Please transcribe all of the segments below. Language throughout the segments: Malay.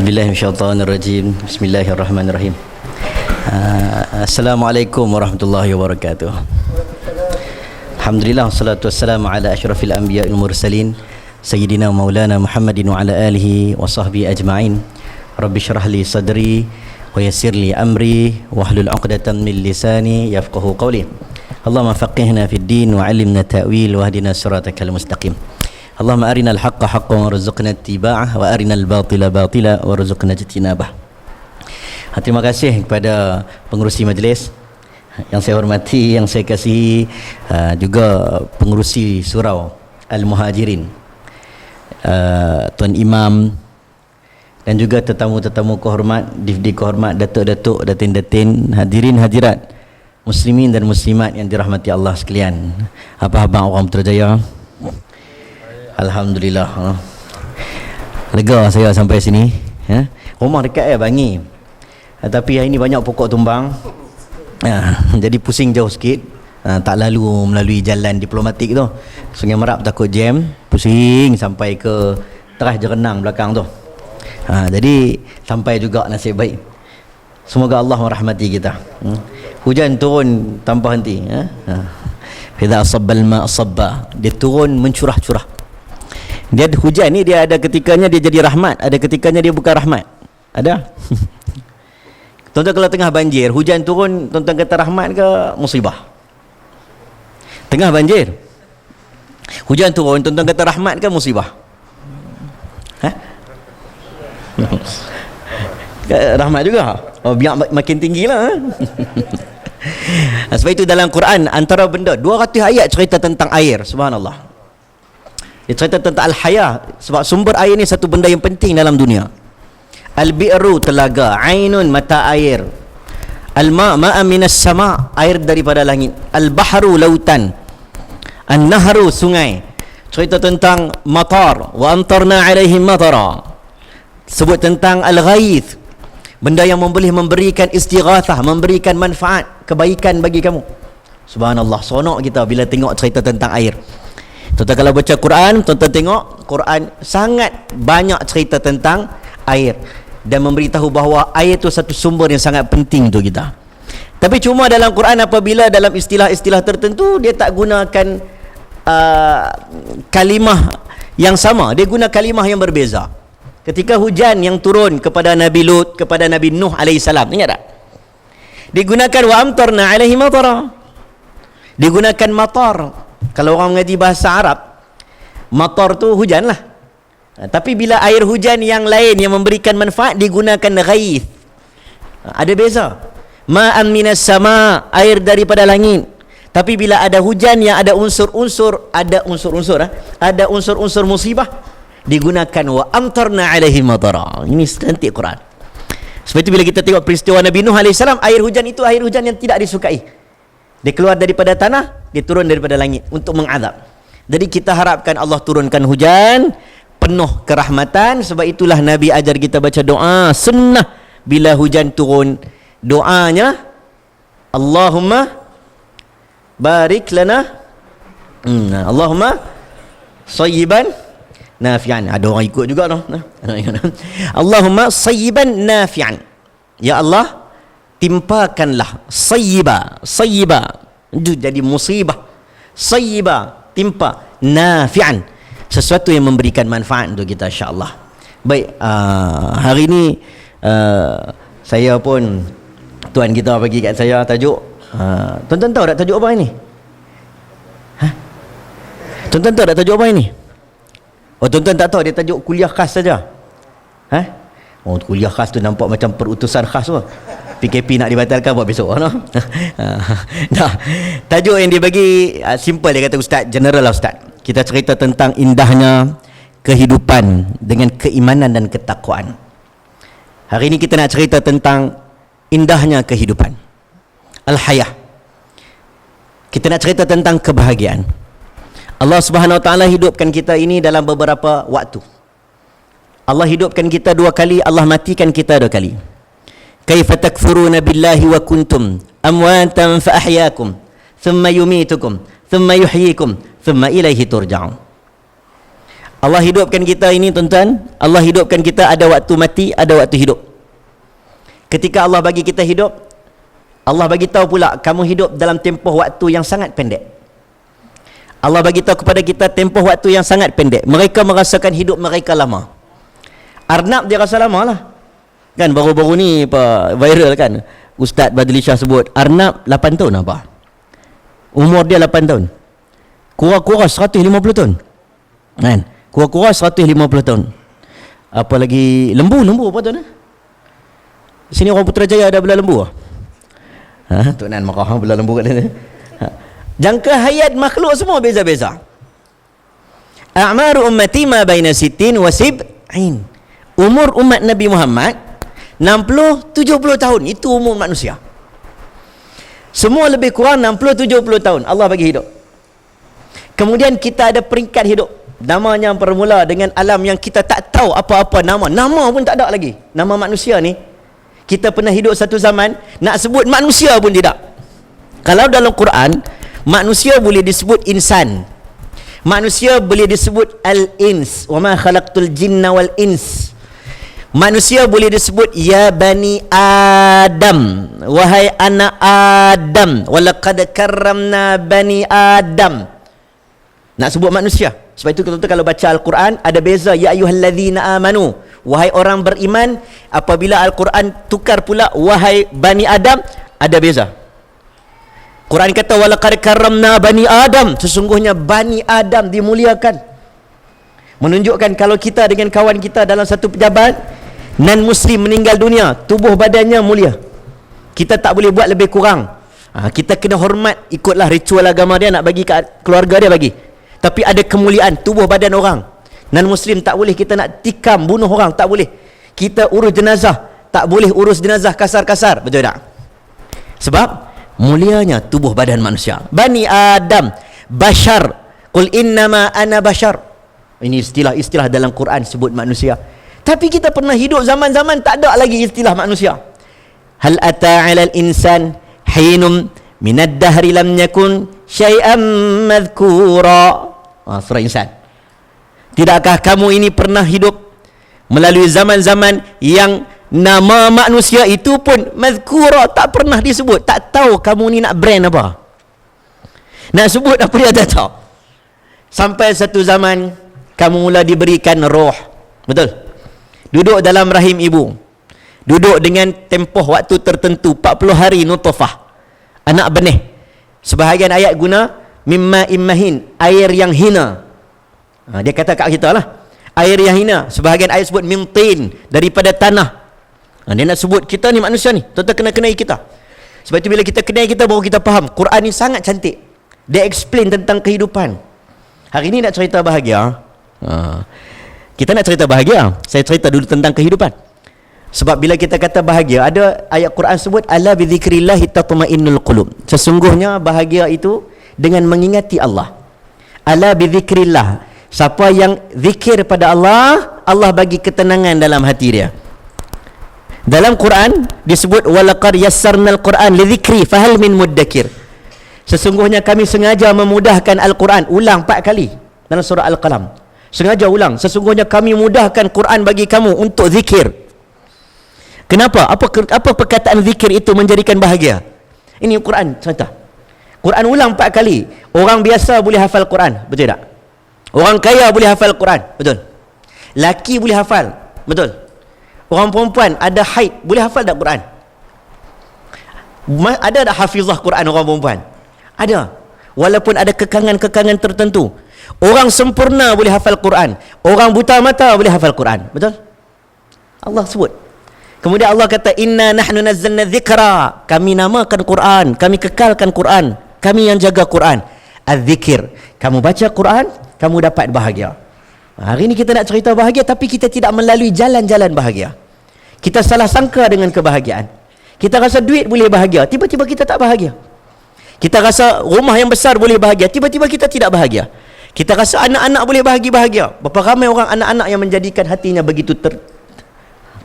A'udzubillahiminasyaitonirrajim. Bismillahirrahmanirrahim. Assalamualaikum warahmatullahi wabarakatuh. Alhamdulillah, wassalatu wassalamu ala asyrafil anbiya'il mursalin sayyidina maulana Muhammadin wa ala alihi wa sahbihi ajma'in. Rabbi syrah li sadri wa yassir li amri wahlul 'uqdatam min lisani yafqahu qawli. Allahumma faqihna fid din wa 'allimna ta'wil wa hdina siratakal mustaqim. Allahumma arinal haqqa haqqan warzuqna ittiba'ah wa arinal batila batila warzuqna ijtinabah. Terima kasih kepada pengerusi majlis yang saya hormati, yang saya kasihi, juga pengerusi surau Al-Muhajirin, Tuan Imam, dan juga tetamu-tetamu kehormat, difdi kehormat, datuk-datuk, datin-datin, hadirin hadirat, muslimin dan muslimat yang dirahmati Allah sekalian. Apa khabar orang Putrajaya? Alhamdulillah, lega saya sampai sini. Rumah dekat Bangi, tapi hari ini banyak pokok tumbang, jadi pusing jauh sikit. Tak lalu melalui jalan diplomatik tu, Sungai Merap, takut jam, pusing sampai ke Terah Jerenang belakang tu. Jadi sampai juga, nasib baik. Semoga Allah merahmati kita. Hujan turun tanpa henti. Idza asabbal ma asabba, dia turun mencurah-curah. Dia hujan ni, dia ada ketikanya dia jadi rahmat, ada ketikanya dia bukan rahmat. Ada. Tuan-tuan, kalau tengah banjir, hujan turun, tuan-tuan kata rahmat ke musibah? Tengah banjir, hujan turun, tuan-tuan kata rahmat ke musibah? Rahmat juga. Biar makin tinggi lah. Sebab itu dalam Quran, antara benda 200 ayat cerita tentang air. Subhanallah. Dia cerita tentang al-haya, sebab sumber air ni satu benda yang penting dalam dunia. Al-bi'ru, telaga. Ainun, mata air. Al-ma', ma'am minas sama', air daripada langit. Al-bahru, lautan. An-nahru, sungai. Cerita tentang matar, wa amtarna alaihim matara. Sebut tentang al-ghaith, benda yang boleh memberikan istighathah, memberikan manfaat, kebaikan bagi kamu. Subhanallah, seronok kita bila tengok cerita tentang air. Tuan-tuan kalau baca Quran, tuan-tuan tengok Quran sangat banyak cerita tentang air dan memberitahu bahawa air itu satu sumber yang sangat penting untuk kita. Tapi cuma dalam Quran, apabila dalam istilah-istilah tertentu, dia tak gunakan kalimah yang sama, dia guna kalimah yang berbeza. Ketika hujan yang turun kepada Nabi Lut, kepada Nabi Nuh alaihissalam, ingat tak? Digunakan wa amtarna alaihi matara. Digunakan matar. Kalau orang mengaji bahasa Arab, matar tu hujan lah. Tapi bila air hujan yang lain yang memberikan manfaat, digunakan ghaith. Ada beza. Ma'am minas sama', air daripada langit. Tapi bila ada hujan yang ada unsur-unsur, ada unsur-unsur musibah, digunakan wa amtarna alaihi matara. Ini cantik Quran. Sebab itu bila kita tengok peristiwa Nabi Nuh alaihissalam, air hujan itu air hujan yang tidak disukai. Dia keluar daripada tanah, dia turun daripada langit untuk mengazab. Jadi kita harapkan Allah turunkan hujan penuh kerahmatan. Sebab itulah Nabi ajar kita baca doa sunnah bila hujan turun. Doanya Allahumma barik lana, Allahumma sayyiban nafi'an. Ada orang ikut juga tu. Allahumma sayyiban nafi'an. Ya Allah, timpakanlah sayyiba jadi musibah, sayyiba timpa, nafi'an sesuatu yang memberikan manfaat untuk kita, insya-Allah. Baik, hari ini saya pun, tuan kita bagi kat saya tajuk, tuan-tuan tahu tak tajuk apa ini? Tuan-tuan tahu tak tajuk apa ini? Oh, tuan-tuan tak tahu, dia tajuk kuliah khas saja. Oh, kuliah khas tu nampak macam perutusan khas tu. PKP nak dibatalkan buat besok, no? Nah, tajuk yang dia bagi simple, dia kata ustaz, general lah ustaz. Kita cerita tentang indahnya kehidupan dengan keimanan dan ketakwaan. Hari ini kita nak cerita tentang indahnya kehidupan, al-hayah. Kita nak cerita tentang kebahagiaan. Allah Subhanahu Wa Taala hidupkan kita ini dalam beberapa waktu. Allah hidupkan kita 2 kali, Allah matikan kita 2 kali. Kaifa takfuruna billahi wa kuntum amwatan fa ahyakum thumma yumitukum thumma yuhyikum thumma ilaihi turja'un. Allah hidupkan kita ini tuan-tuan, Allah hidupkan kita ada waktu mati, ada waktu hidup. Ketika Allah bagi kita hidup, Allah bagi tahu pula kamu hidup dalam tempoh waktu yang sangat pendek. Allah bagi tahu kepada kita tempoh waktu yang sangat pendek. Mereka merasakan hidup mereka lama. Arnab dia rasa lama lah. Kan baru-baru ni viral kan. Ustaz Badli Shah sebut Arnab 8 tahun apa? Umur dia 8 tahun. Kurang-kurang 150 tahun. Kan? Kurang-kurang 150 tahun. Apa lagi lembu apa tuan? Sini orang Putrajaya ada belah lembu. Tok Nan marah belah lembu kat dia. Jangka hayat makhluk semua beza-beza. A'maru ummati ma baina 60 wa 70. Umur umat Nabi Muhammad 60-70 tahun. Itu umur manusia. Semua lebih kurang 60-70 tahun Allah bagi hidup. Kemudian kita ada peringkat hidup. Namanya bermula dengan alam yang kita tak tahu apa-apa nama. Nama pun tak ada lagi. Nama manusia ni. Kita pernah hidup satu zaman, nak sebut manusia pun tidak. Kalau dalam Quran, manusia boleh disebut insan. Manusia boleh disebut al-ins. Wa ma khalaqtul jinna wal ins. Manusia boleh disebut ya bani Adam. Wahai anak Adam. Walaqad karramna bani Adam. Nak sebut manusia. Sebab itu kalau baca Al-Quran ada beza ya ayyuhallazina amanu. Wahai orang beriman, apabila Al-Quran tukar pula wahai Bani Adam, ada beza. Quran kata walaqad karramna Bani Adam, sesungguhnya Bani Adam dimuliakan. Menunjukkan kalau kita dengan kawan kita dalam satu pejabat, non-Muslim meninggal dunia, tubuh badannya mulia. Kita tak boleh buat lebih kurang. Kita kena hormat, ikutlah ritual agama dia, nak bagi kat keluarga dia bagi. Tapi ada kemuliaan tubuh badan orang. Non-Muslim tak boleh kita nak tikam, bunuh orang, tak boleh. Kita urus jenazah, tak boleh urus jenazah kasar-kasar, betul tak? Sebab mulianya tubuh badan manusia. Bani Adam, bashar, qul innama ana bashar. Ini istilah-istilah dalam Quran sebut manusia. Tapi kita pernah hidup zaman-zaman tak ada lagi istilah manusia. Hal ata 'alal insan hinum minad dahri lam yakun syai'an madhkura. Surah Insan. Tidakkah kamu ini pernah hidup melalui zaman-zaman yang nama manusia itu pun mazkura, tak pernah disebut. Tak tahu kamu ni nak brand apa, nak sebut apa dia tak tahu. Sampai satu zaman kamu mula diberikan roh. Betul? Duduk dalam rahim ibu, duduk dengan tempoh waktu tertentu 40 hari nutfah, anak benih. Sebahagian ayat guna mimma immahin, air yang hina. Dia kata kat kita lah, air yang hina. Sebahagian ayat sebut mintin, daripada tanah. Dia nak sebut kita ni manusia ni, tuan-tuan kena kenai kita. Sebab itu bila kita kenai kita, baru kita faham Quran ni sangat cantik. Dia explain tentang kehidupan. Hari ni nak cerita bahagia. Kita nak cerita bahagia. Saya cerita dulu tentang kehidupan. Sebab bila kita kata bahagia, ada ayat Quran sebut ala bi dzikrillahi tatma'innul qulub. Sesungguhnya bahagia itu dengan mengingati Allah. Ala bi dzikrillah. Siapa yang zikir pada Allah, Allah bagi ketenangan dalam hati dia. Dalam Quran disebut walaqad yassarnal Quran lidzikri fahal min muddakir. Sesungguhnya kami sengaja memudahkan Al-Quran. Ulang 4 kali dalam surah Al-Qalam. Sengaja ulang. Sesungguhnya kami mudahkan Quran bagi kamu untuk zikir. Kenapa? Apa perkataan zikir itu menjadikan bahagia? Ini Quran cerita. Quran ulang 4 kali. Orang biasa boleh hafal Quran, betul tak? Orang kaya boleh hafal Quran, betul? Laki boleh hafal, betul? Orang perempuan ada haid boleh hafal tak Quran? Ada tak hafizah Quran orang perempuan? Ada. Walaupun ada kekangan-kekangan tertentu. Orang sempurna boleh hafal Quran. Orang buta mata boleh hafal Quran, betul? Allah sebut. Kemudian Allah kata inna nahnu nazzalna dzikra. Kami namakan Quran, kami kekalkan Quran, kami yang jaga Quran. Az-zikir. Kamu baca Quran, kamu dapat bahagia. Hari ini kita nak cerita bahagia, tapi kita tidak melalui jalan-jalan bahagia. Kita salah sangka dengan kebahagiaan. Kita rasa duit boleh bahagia, tiba-tiba kita tak bahagia. Kita rasa rumah yang besar boleh bahagia, tiba-tiba kita tidak bahagia. Kita rasa anak-anak boleh bahagia. Berapa ramai orang anak-anak yang menjadikan hatinya begitu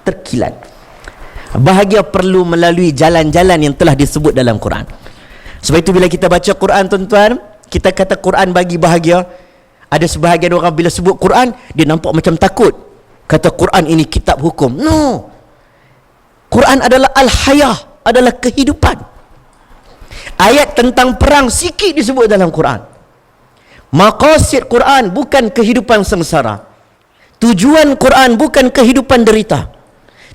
terkilat. Bahagia perlu melalui jalan-jalan yang telah disebut dalam Quran. Sebab itu bila kita baca Quran, tuan-tuan, kita kata Quran bagi bahagia, Ada sebahagian orang bila sebut Quran, dia nampak macam takut. Kata Quran ini kitab hukum. No. Quran adalah al-hayah, adalah kehidupan. Ayat tentang perang sikit disebut dalam Quran. Maqasid Quran bukan kehidupan sengsara. Tujuan Quran bukan kehidupan derita.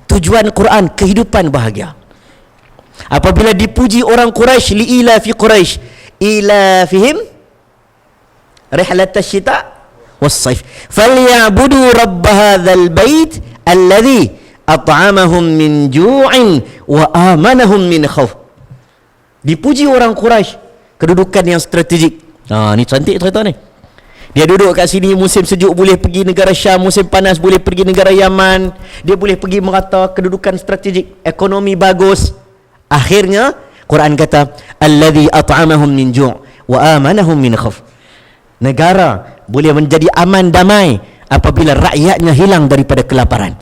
Tujuan Quran kehidupan bahagia. Apabila dipuji orang Quraisy, li'ila fi Quraisy, ila fihim rihlat asyita was-saif falyabudu rabb hadzal bait alladhi at'amahum min ju'in wa amanahum min khauf. Dipuji orang Quraisy, kedudukan yang strategik. Ni cantik cerita ni. Dia duduk kat sini, musim sejuk boleh pergi negara Syam, musim panas boleh pergi negara Yaman. Dia boleh pergi merata, kedudukan strategik, ekonomi bagus. Akhirnya Quran kata allazi at'amahum min ju' wa amanahum min khauf. Negara boleh menjadi aman damai apabila rakyatnya hilang daripada kelaparan.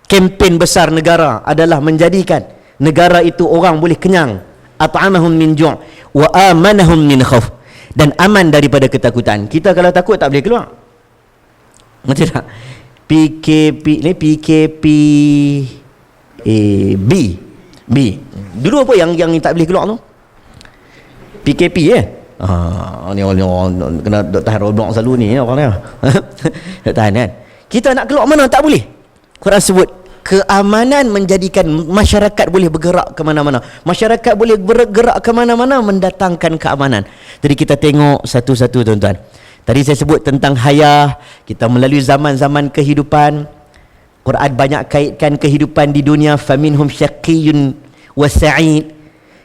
Kempen besar negara adalah menjadikan negara itu orang boleh kenyang. At'amahum min ju' wa amanahum min khauf, dan aman daripada ketakutan. Kita kalau takut tak boleh keluar. Macam tak? PKP ni PKP B. Dulu apa yang tak boleh keluar tu? PKP ni orang kena dok tahan roadblock selalu ni orang ni. Tak tahan kan? Kita nak keluar mana tak boleh. Quran sebut keamanan menjadikan masyarakat boleh bergerak ke mana-mana. Masyarakat boleh bergerak ke mana-mana mendatangkan keamanan. Jadi kita tengok satu-satu tuan-tuan. Tadi saya sebut tentang hayah, kita melalui zaman-zaman kehidupan. Quran banyak kaitkan kehidupan di dunia, faminhum syaqiyyun wa sa'id.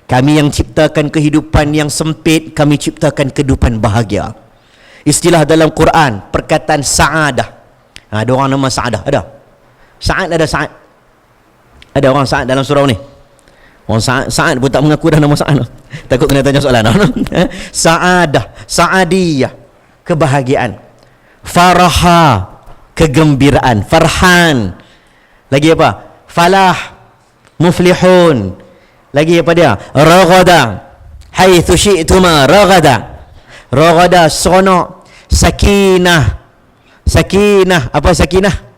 Kami yang ciptakan kehidupan yang sempit, kami ciptakan kehidupan bahagia. Istilah dalam Quran, perkataan sa'adah. Ada orang nama sa'adah, ada. Sa'ad ada Sa'ad. Ada orang Sa'ad dalam surau ni. Orang Sa'ad pun tak mengaku dah nama Sa'ad. Takut kena tanya soalan. Sa'adah, Sa'adiyah, kebahagiaan. Faraha, kegembiraan. Farhan. Lagi apa? Falah, muflihun. Lagi apa dia? Raghada, haitsu syi'tuma raghada. Raghada seronok. Sakinah. Sakinah, apa sakinah?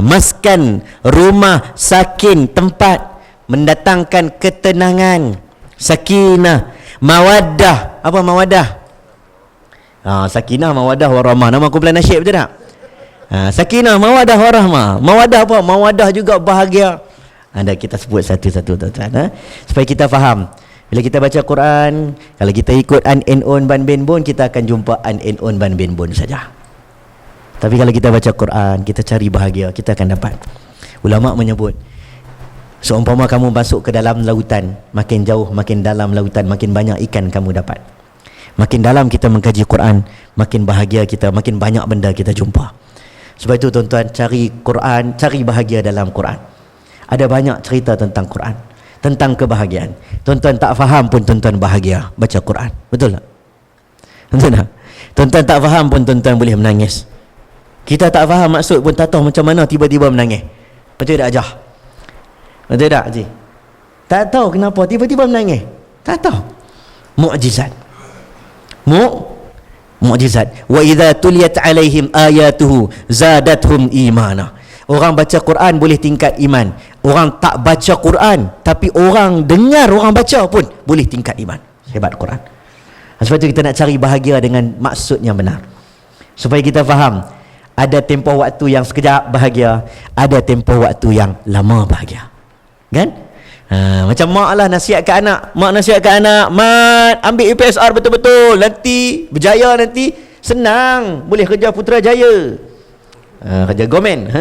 Maskan, rumah, sakin, tempat, mendatangkan ketenangan. Sakinah. Mawaddah, apa mawaddah? Sakinah, mawaddah, warahmah. Nama kumpulan nasyid betul tak? Sakinah, mawaddah, warahmah. Mawaddah apa? Mawaddah juga bahagia. Anda kita sebut satu-satu tuan-tuan, supaya kita faham. Bila kita baca Quran, kalau kita ikut an and on ban bin bun, kita akan jumpa an and on ban bin bun saja. Tapi kalau kita baca Quran, kita cari bahagia, kita akan dapat. Ulama menyebut, seumpama kamu masuk ke dalam lautan, makin jauh, makin dalam lautan, makin banyak ikan kamu dapat. Makin dalam kita mengkaji Quran, makin bahagia kita, makin banyak benda kita jumpa. Sebab itu tuan-tuan, cari Quran, cari bahagia dalam Quran. Ada banyak cerita tentang Quran, tentang kebahagiaan. Tuan-tuan tak faham pun tuan-tuan bahagia baca Quran. Betul tak? Betul tak? Tuan-tuan tak faham pun tuan-tuan boleh menangis. Kita tak faham maksud pun tak tahu macam mana tiba-tiba menangis. Betul tak Ajah? Betul tak Haji? Tak tahu kenapa tiba-tiba menangis. Tak tahu. Mukjizat. Mukjizat. Wa idza tuliyat alaihim ayatuhu zadatuhum imana. Orang baca Quran boleh tingkat iman. Orang tak baca Quran tapi orang dengar orang baca pun boleh tingkat iman. Hebat Quran. Sebab itu kita nak cari bahagia dengan maksud yang benar. Supaya kita faham, ada tempoh waktu yang sekejap bahagia, ada tempoh waktu yang lama bahagia. Kan? Macam mak lah nasihat ke anak. Mak nasihat ke anak, "Mat, ambil UPSR betul-betul. Nanti berjaya, nanti senang. Boleh kerja Putrajaya. Kerja Gomen."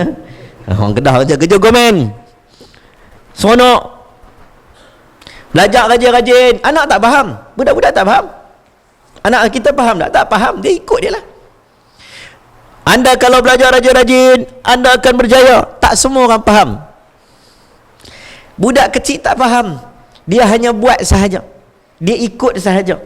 Orang Kedah kerja Gomen. Seronok. Belajar rajin-rajin. Anak tak faham. Budak-budak tak faham. Anak kita faham tak? Tak faham. Dia ikut dia lah. Anda kalau belajar rajin-rajin, anda akan berjaya. Tak semua orang faham. Budak kecil tak faham. Dia hanya buat sahaja. Dia ikut sahaja.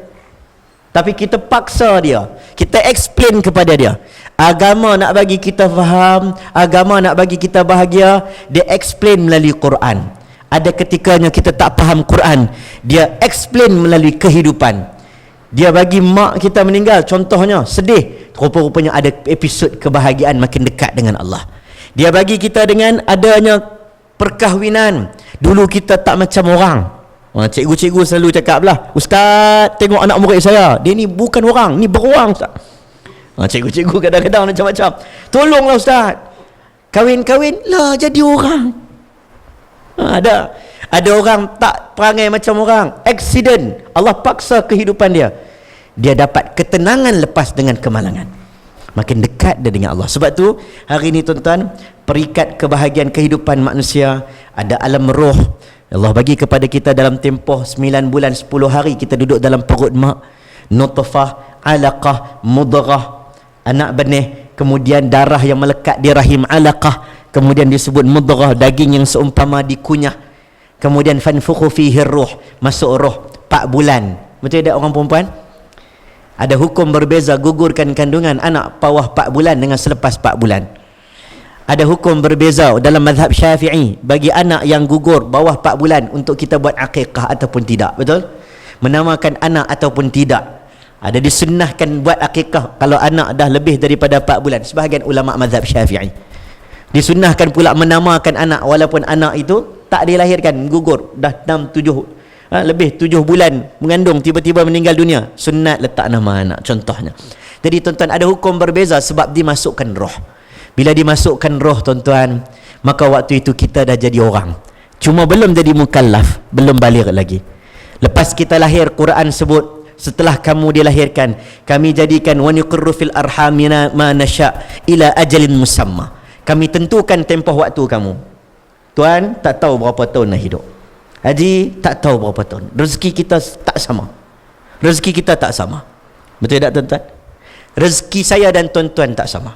Tapi kita paksa dia. Kita explain kepada dia. Agama nak bagi kita faham, agama nak bagi kita bahagia, dia explain melalui Quran. Ada ketikanya kita tak faham Quran, dia explain melalui kehidupan. Dia bagi mak kita meninggal, contohnya sedih, rupa-rupanya ada episod kebahagiaan makin dekat dengan Allah. Dia bagi kita dengan adanya perkahwinan, dulu kita tak macam orang. Cikgu-cikgu selalu cakap lah, ustaz tengok anak murid saya, dia ni bukan orang, ni beruang ustaz. Cikgu-cikgu kadang-kadang macam-macam, tolonglah ustaz, kahwin-kahwin lah jadi orang. Ada orang tak perangai macam orang, accident, Allah paksa kehidupan dia, dia dapat ketenangan lepas dengan kemalangan, makin dekat dia dengan Allah. Sebab tu hari ini tuan-tuan, perikat kebahagiaan kehidupan manusia, ada alam roh Allah bagi kepada kita dalam tempoh 9 bulan 10 hari kita duduk dalam perut mak, nutfah, alaqah, mudghah, anak benih, kemudian darah yang melekat di rahim, alaqah, kemudian disebut mudghah, daging yang seumpama dikunyah, kemudian fanfukhu fihi ruh, masuk roh 4 bulan. Betul tak orang perempuan? Ada hukum berbeza gugurkan kandungan anak bawah 4 bulan dengan selepas 4 bulan. Ada hukum berbeza dalam mazhab Syafi'i bagi anak yang gugur bawah 4 bulan untuk kita buat akikah ataupun tidak. Betul? Menamakan anak ataupun tidak. Ada disunnahkan buat akikah kalau anak dah lebih daripada 4 bulan. Sebahagian ulama mazhab Syafi'i. Disunnahkan pula menamakan anak walaupun anak itu tak dilahirkan, gugur dah 6-7 lebih 7 bulan mengandung, tiba-tiba meninggal dunia, sunat letak nama anak contohnya. Jadi tuan-tuan, ada hukum berbeza sebab dimasukkan roh. Bila dimasukkan roh tuan-tuan, maka waktu itu kita dah jadi orang, cuma belum jadi mukallaf, belum baligh lagi. Lepas kita lahir, Quran sebut setelah kamu dilahirkan, kami jadikan wa nuqirru fil arhamina ma nasya ila ajalin musamma. Kami tentukan tempoh waktu kamu. Tuan tak tahu berapa tahun nak hidup, Haji tak tahu berapa tahun. Rezeki kita tak sama. Rezeki kita tak sama. Betul tak tuan-tuan? Rezeki saya dan tuan-tuan tak sama.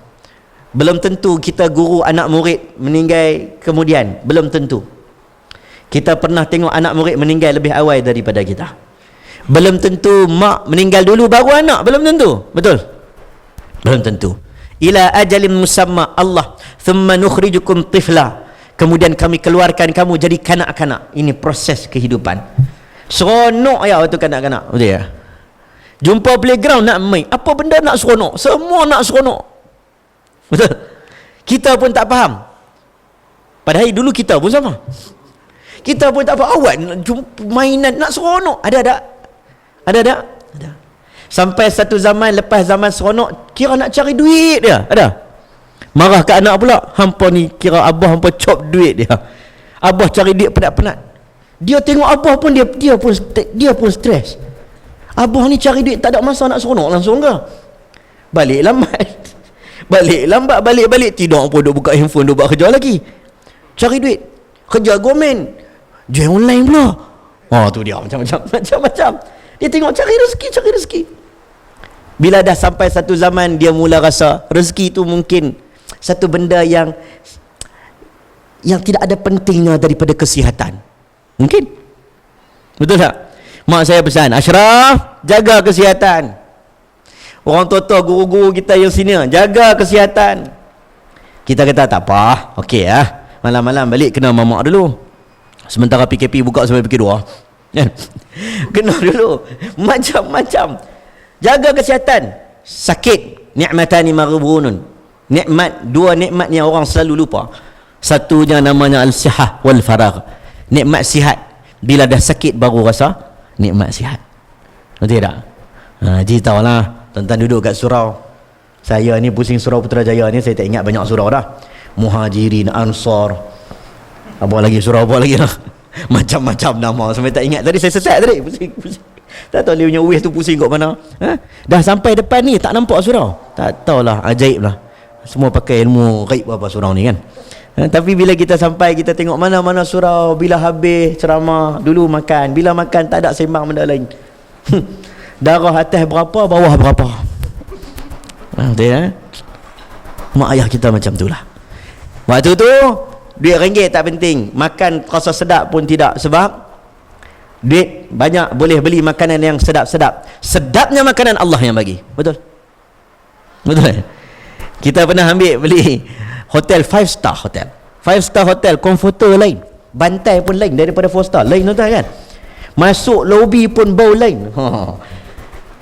Belum tentu kita guru anak murid meninggal kemudian, belum tentu. Kita pernah tengok anak murid meninggal lebih awal daripada kita. Belum tentu mak meninggal dulu baru anak, belum tentu. Betul? Belum tentu. Ila ajalin musamma Allah thumma nukhrijukum tifla. Kemudian kami keluarkan kamu jadi kanak-kanak. Ini proses kehidupan. Seronok ya waktu kanak-kanak. Betul ya? Jumpa playground nak main, apa benda nak seronok? Semua nak seronok. Betul? Kita pun tak faham. Padahal dulu kita pun sama. Kita pun tak faham. Awak nak jumpa mainan nak seronok. Ada tak? Ada tak? Ada. Sampai satu zaman, lepas zaman seronok, kira nak cari duit dia. Ada? Marah ke anak pula, hampa ni kira abah hampa cop duit dia. Abah cari duit penat-penat. Dia tengok abah pun dia pun stres. Abah ni cari duit tak ada masa nak seronok langsung ke? Balik lambat. Balik lambat, balik tidak apa duk buka handphone, duk buat kerja lagi. Cari duit. Kerja gomen. Jual online pula. Oh tu dia macam-macam. Dia tengok cari rezeki. Bila dah sampai satu zaman dia mula rasa rezeki tu mungkin satu benda yang tidak ada pentingnya daripada kesihatan. Mungkin. Betul tak? Mak saya pesan, Ashraf, jaga kesihatan. Orang tua-tua, guru-guru kita yang senior, jaga kesihatan. Kita kata tak apa, okey lah. Malam-malam balik kena mamak dulu. Sementara PKP buka sampai pukul 2. Kena dulu. Macam-macam. Jaga kesihatan. Sakit, ni'matani maghrubunun. Dua nikmat yang orang selalu lupa. Satunya namanya al-sihah wal faragh. Nikmat sihat. Bila dah sakit baru rasa nikmat sihat. Betul tak? Haji tahulah, tuan-tuan duduk kat surau. Saya ni pusing surau Putrajaya ni, saya tak ingat banyak surau dah. Muhajirin, Ansar, apa lagi surau apa lagi lah. Macam-macam nama sampai tak ingat. Tadi saya sesat tadi, pusing. Tak tahu dia punya waist tu pusing kat mana. Dah sampai depan ni tak nampak surau. Tak tahulah, ajaib lah. Semua pakai ilmu ghaib apa surau ni kan. Tapi bila kita sampai, kita tengok mana-mana surau. Bila habis ceramah, dulu makan. Bila makan tak ada sembang benda lain. Darah atas berapa, bawah berapa. Betul ya? Mak ayah kita macam tu lah. Waktu tu duit ringgit tak penting, makan rasa sedap pun tidak. Sebab duit banyak boleh beli makanan yang sedap-sedap. Sedapnya makanan Allah yang bagi. Betul? Betul. Kita pernah beli hotel 5 star hotel. 5 star hotel, komforter lain, bantai pun lain daripada 4 star. Lain tuan kan? Masuk lobby pun bau lain.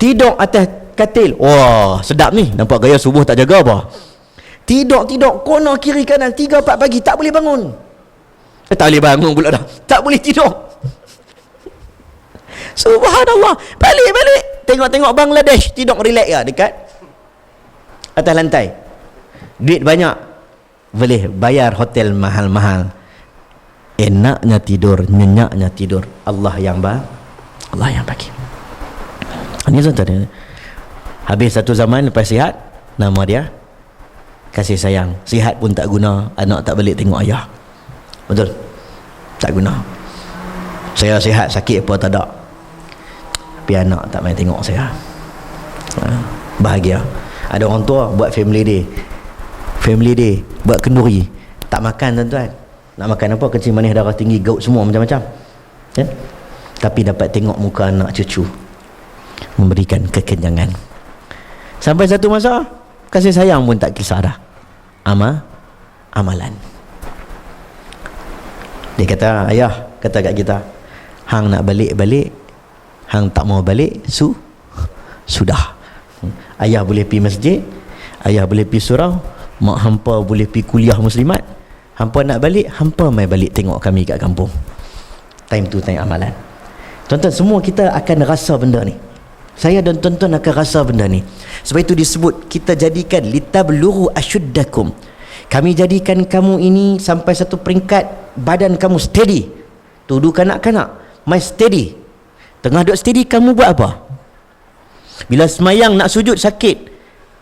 Tidur atas katil. Wah, sedap ni. Nampak gaya subuh tak jaga apa. Tidur kono kiri kanan 3-4 pagi tak boleh bangun. Tak boleh bangun pula dah. Tak boleh tidur. Subhanallah. Balik. Tengok Bangladesh tidur relax ya dekat atas lantai. Duit banyak. Boleh bayar hotel mahal-mahal. Enaknya tidur, nyenyaknya tidur. Allah yang bagi. Ini tuan-tuan. Habis satu zaman lepas sihat, nama dia kasih sayang. Sihat pun tak guna, anak tak balik tengok ayah. Betul? Tak guna. Saya sihat, sakit apa tak ada. Tapi anak tak main tengok saya. Bahagia. Ada orang tua buat family day, buat kenduri. Tak makan tuan-tuan. Nak makan apa? Kencing manis, darah tinggi, gout semua macam-macam. Ya? Tapi dapat tengok muka anak cucu, memberikan kekenyangan. Sampai satu masa kasih sayang pun tak kisah dah. Amalan. Dia kata, ayah kata kat kita, hang nak balik, hang tak mau balik, sudah. Ayah boleh pergi masjid, ayah boleh pergi surau, mak hampa boleh pergi kuliah muslimat. Hampa nak balik, hampa mai balik tengok kami kat kampung. Time tu time amalan. Tuan-tuan, semua kita akan rasa benda ni. Saya dan tuan-tuan akan rasa benda ni. Sebab itu disebut, kita jadikan litablughu asyuddakum. Kami jadikan kamu ini sampai satu peringkat badan kamu steady. Tuduh kanak-kanak, mai steady. Tengah duduk steady, kamu buat apa? Bila semayang nak sujud sakit,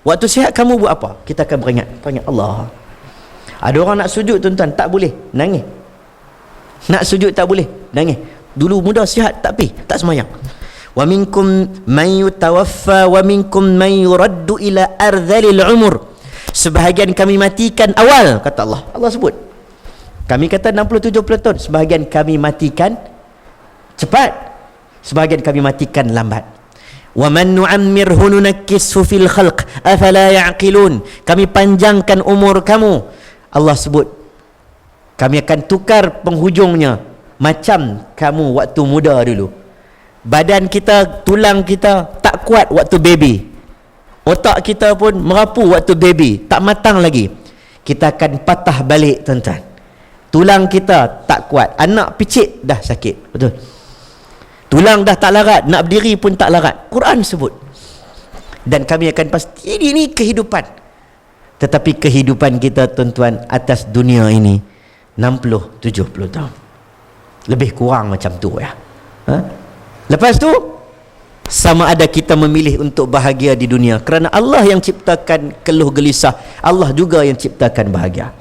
waktu sihat kamu buat apa? Kita akan beringat Allah. Ada orang nak sujud tuan-tuan, tak boleh, nangis. Nak sujud tak boleh, nangis. Dulu muda sihat tak pi, tak semayang. Wa minkum man yutawaffa wa minkum man yuraddu ila ardhalil umur. Sebahagian kami matikan awal, kata Allah. Allah sebut. Kami kata 60-70 tahun, sebahagian kami matikan cepat, sebahagian kami matikan lambat. Wa man nu'ammirhu nunakkishu fil khalq afala ya'qilun. Kami panjangkan umur kamu. Allah sebut, kami akan tukar penghujungnya macam kamu waktu muda dulu. Badan kita, tulang kita tak kuat waktu baby. Otak kita pun merapu waktu baby, tak matang lagi. Kita akan patah balik tuan-tuan. Tulang kita tak kuat, anak picit dah sakit. Betul? Tulang dah tak larat, nak berdiri pun tak larat. Quran sebut. Dan kami akan pasti ini kehidupan. Tetapi kehidupan kita tuan-tuan atas dunia ini 60-70 tahun. Lebih kurang macam tu ya. Lepas tu sama ada kita memilih untuk bahagia di dunia kerana Allah yang ciptakan keluh gelisah, Allah juga yang ciptakan bahagia.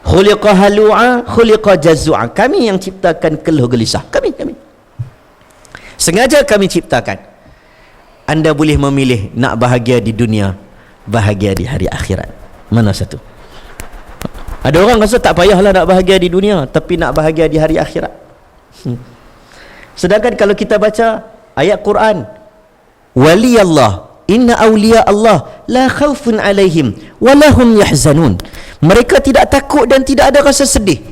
Khuliqa halu'a, khuliqa jazzu'a. Kami yang ciptakan keluh gelisah. Kami. Sengaja kami ciptakan. Anda boleh memilih nak bahagia di dunia, bahagia di hari akhirat. Mana satu? Ada orang rasa tak payahlah nak bahagia di dunia, tapi nak bahagia di hari akhirat. Sedangkan kalau kita baca ayat Quran, wali Allah, inna awliya Allah la khawfun alaihim wa lahum yahzanun. Mereka tidak takut dan tidak ada rasa sedih.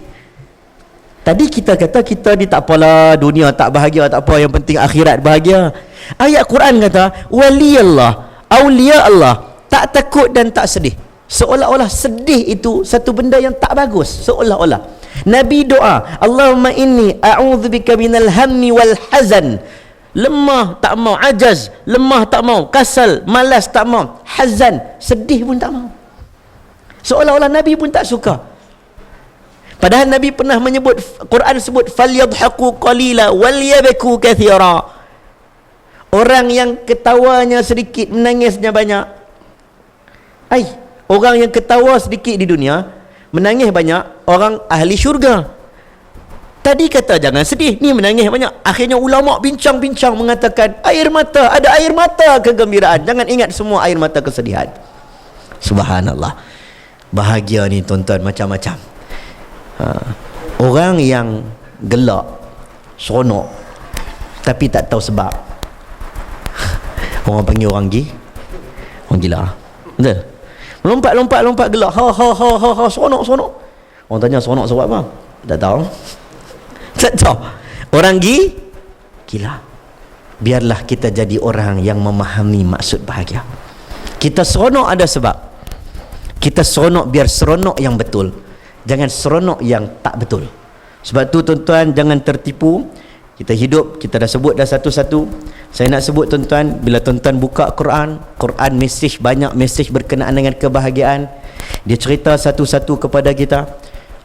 Tadi kita kata kita ni tak apalah, dunia tak bahagia tak apa, yang penting akhirat bahagia. Ayat Quran kata wali Allah, awliya Allah, tak takut dan tak sedih. Seolah-olah sedih itu satu benda yang tak bagus. Seolah-olah Nabi doa, Allahumma inni a'udzubika minal hammi wal hazan. Lemah tak mau, ajaz, lemah tak mau, kasal, malas tak mau, hazan, sedih pun tak mau. Seolah-olah Nabi pun tak suka. Padahal Nabi pernah menyebut, Quran sebut falyadhaku qalila wal yabku kathira. Orang yang ketawanya sedikit, menangisnya banyak. Orang yang ketawa sedikit di dunia, menangis banyak, orang ahli syurga. Tadi kata jangan sedih, ni menangis banyak. Akhirnya ulama bincang-bincang mengatakan air mata, ada air mata kegembiraan, jangan ingat semua air mata kesedihan. Subhanallah. Bahagia ni tuan-tuan macam-macam. Orang yang gelak, seronok, tapi tak tahu sebab. Orang panggil orang gila. Betul? Lompat gelak, ha, seronok. Orang tanya seronok sebab apa? Tak tahu. Orang gila. biarlah kita jadi orang yang memahami maksud bahagia. Kita seronok ada sebab. Kita seronok biar seronok yang betul, jangan seronok yang tak betul. Sebab tu tuan-tuan, jangan tertipu. Kita hidup, kita dah sebut dah satu-satu. Saya nak sebut tuan-tuan, bila tuan-tuan buka Quran, Quran mesej, banyak mesej berkenaan dengan kebahagiaan. Dia cerita satu-satu kepada kita.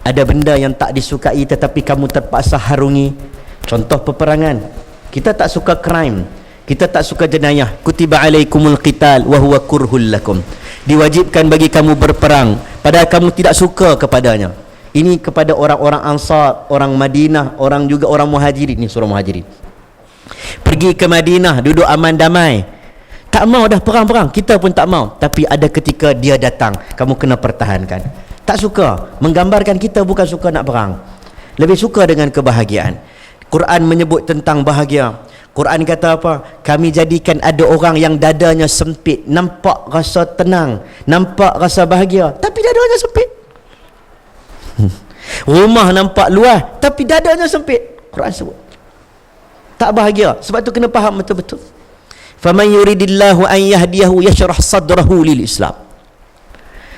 Ada benda yang tak disukai tetapi kamu terpaksa harungi. Contoh peperangan, kita tak suka crime, kita tak suka jenayah. Kutiba alaikumul qital wa huwa kurhul lakum. Diwajibkan bagi kamu berperang padahal kamu tidak suka kepadanya. Ini kepada orang-orang Ansar, orang Madinah, orang juga orang Muhajirin. Ni surah Muhajirin. Pergi ke Madinah, duduk aman damai. Tak mau dah perang-perang, kita pun tak mau. Tapi ada ketika dia datang, kamu kena pertahankan. Tak suka, menggambarkan kita bukan suka nak perang, lebih suka dengan kebahagiaan. Quran menyebut tentang bahagia. Quran kata apa? Kami jadikan ada orang yang dadanya sempit, nampak rasa tenang, nampak rasa bahagia, tapi dadanya sempit. Rumah nampak luas, tapi dadanya sempit. Quran sebut tak bahagia. Sebab tu kena faham betul-betul. Faman yuridillahu an yahdiyahu yashrah sadrahu lil Islam.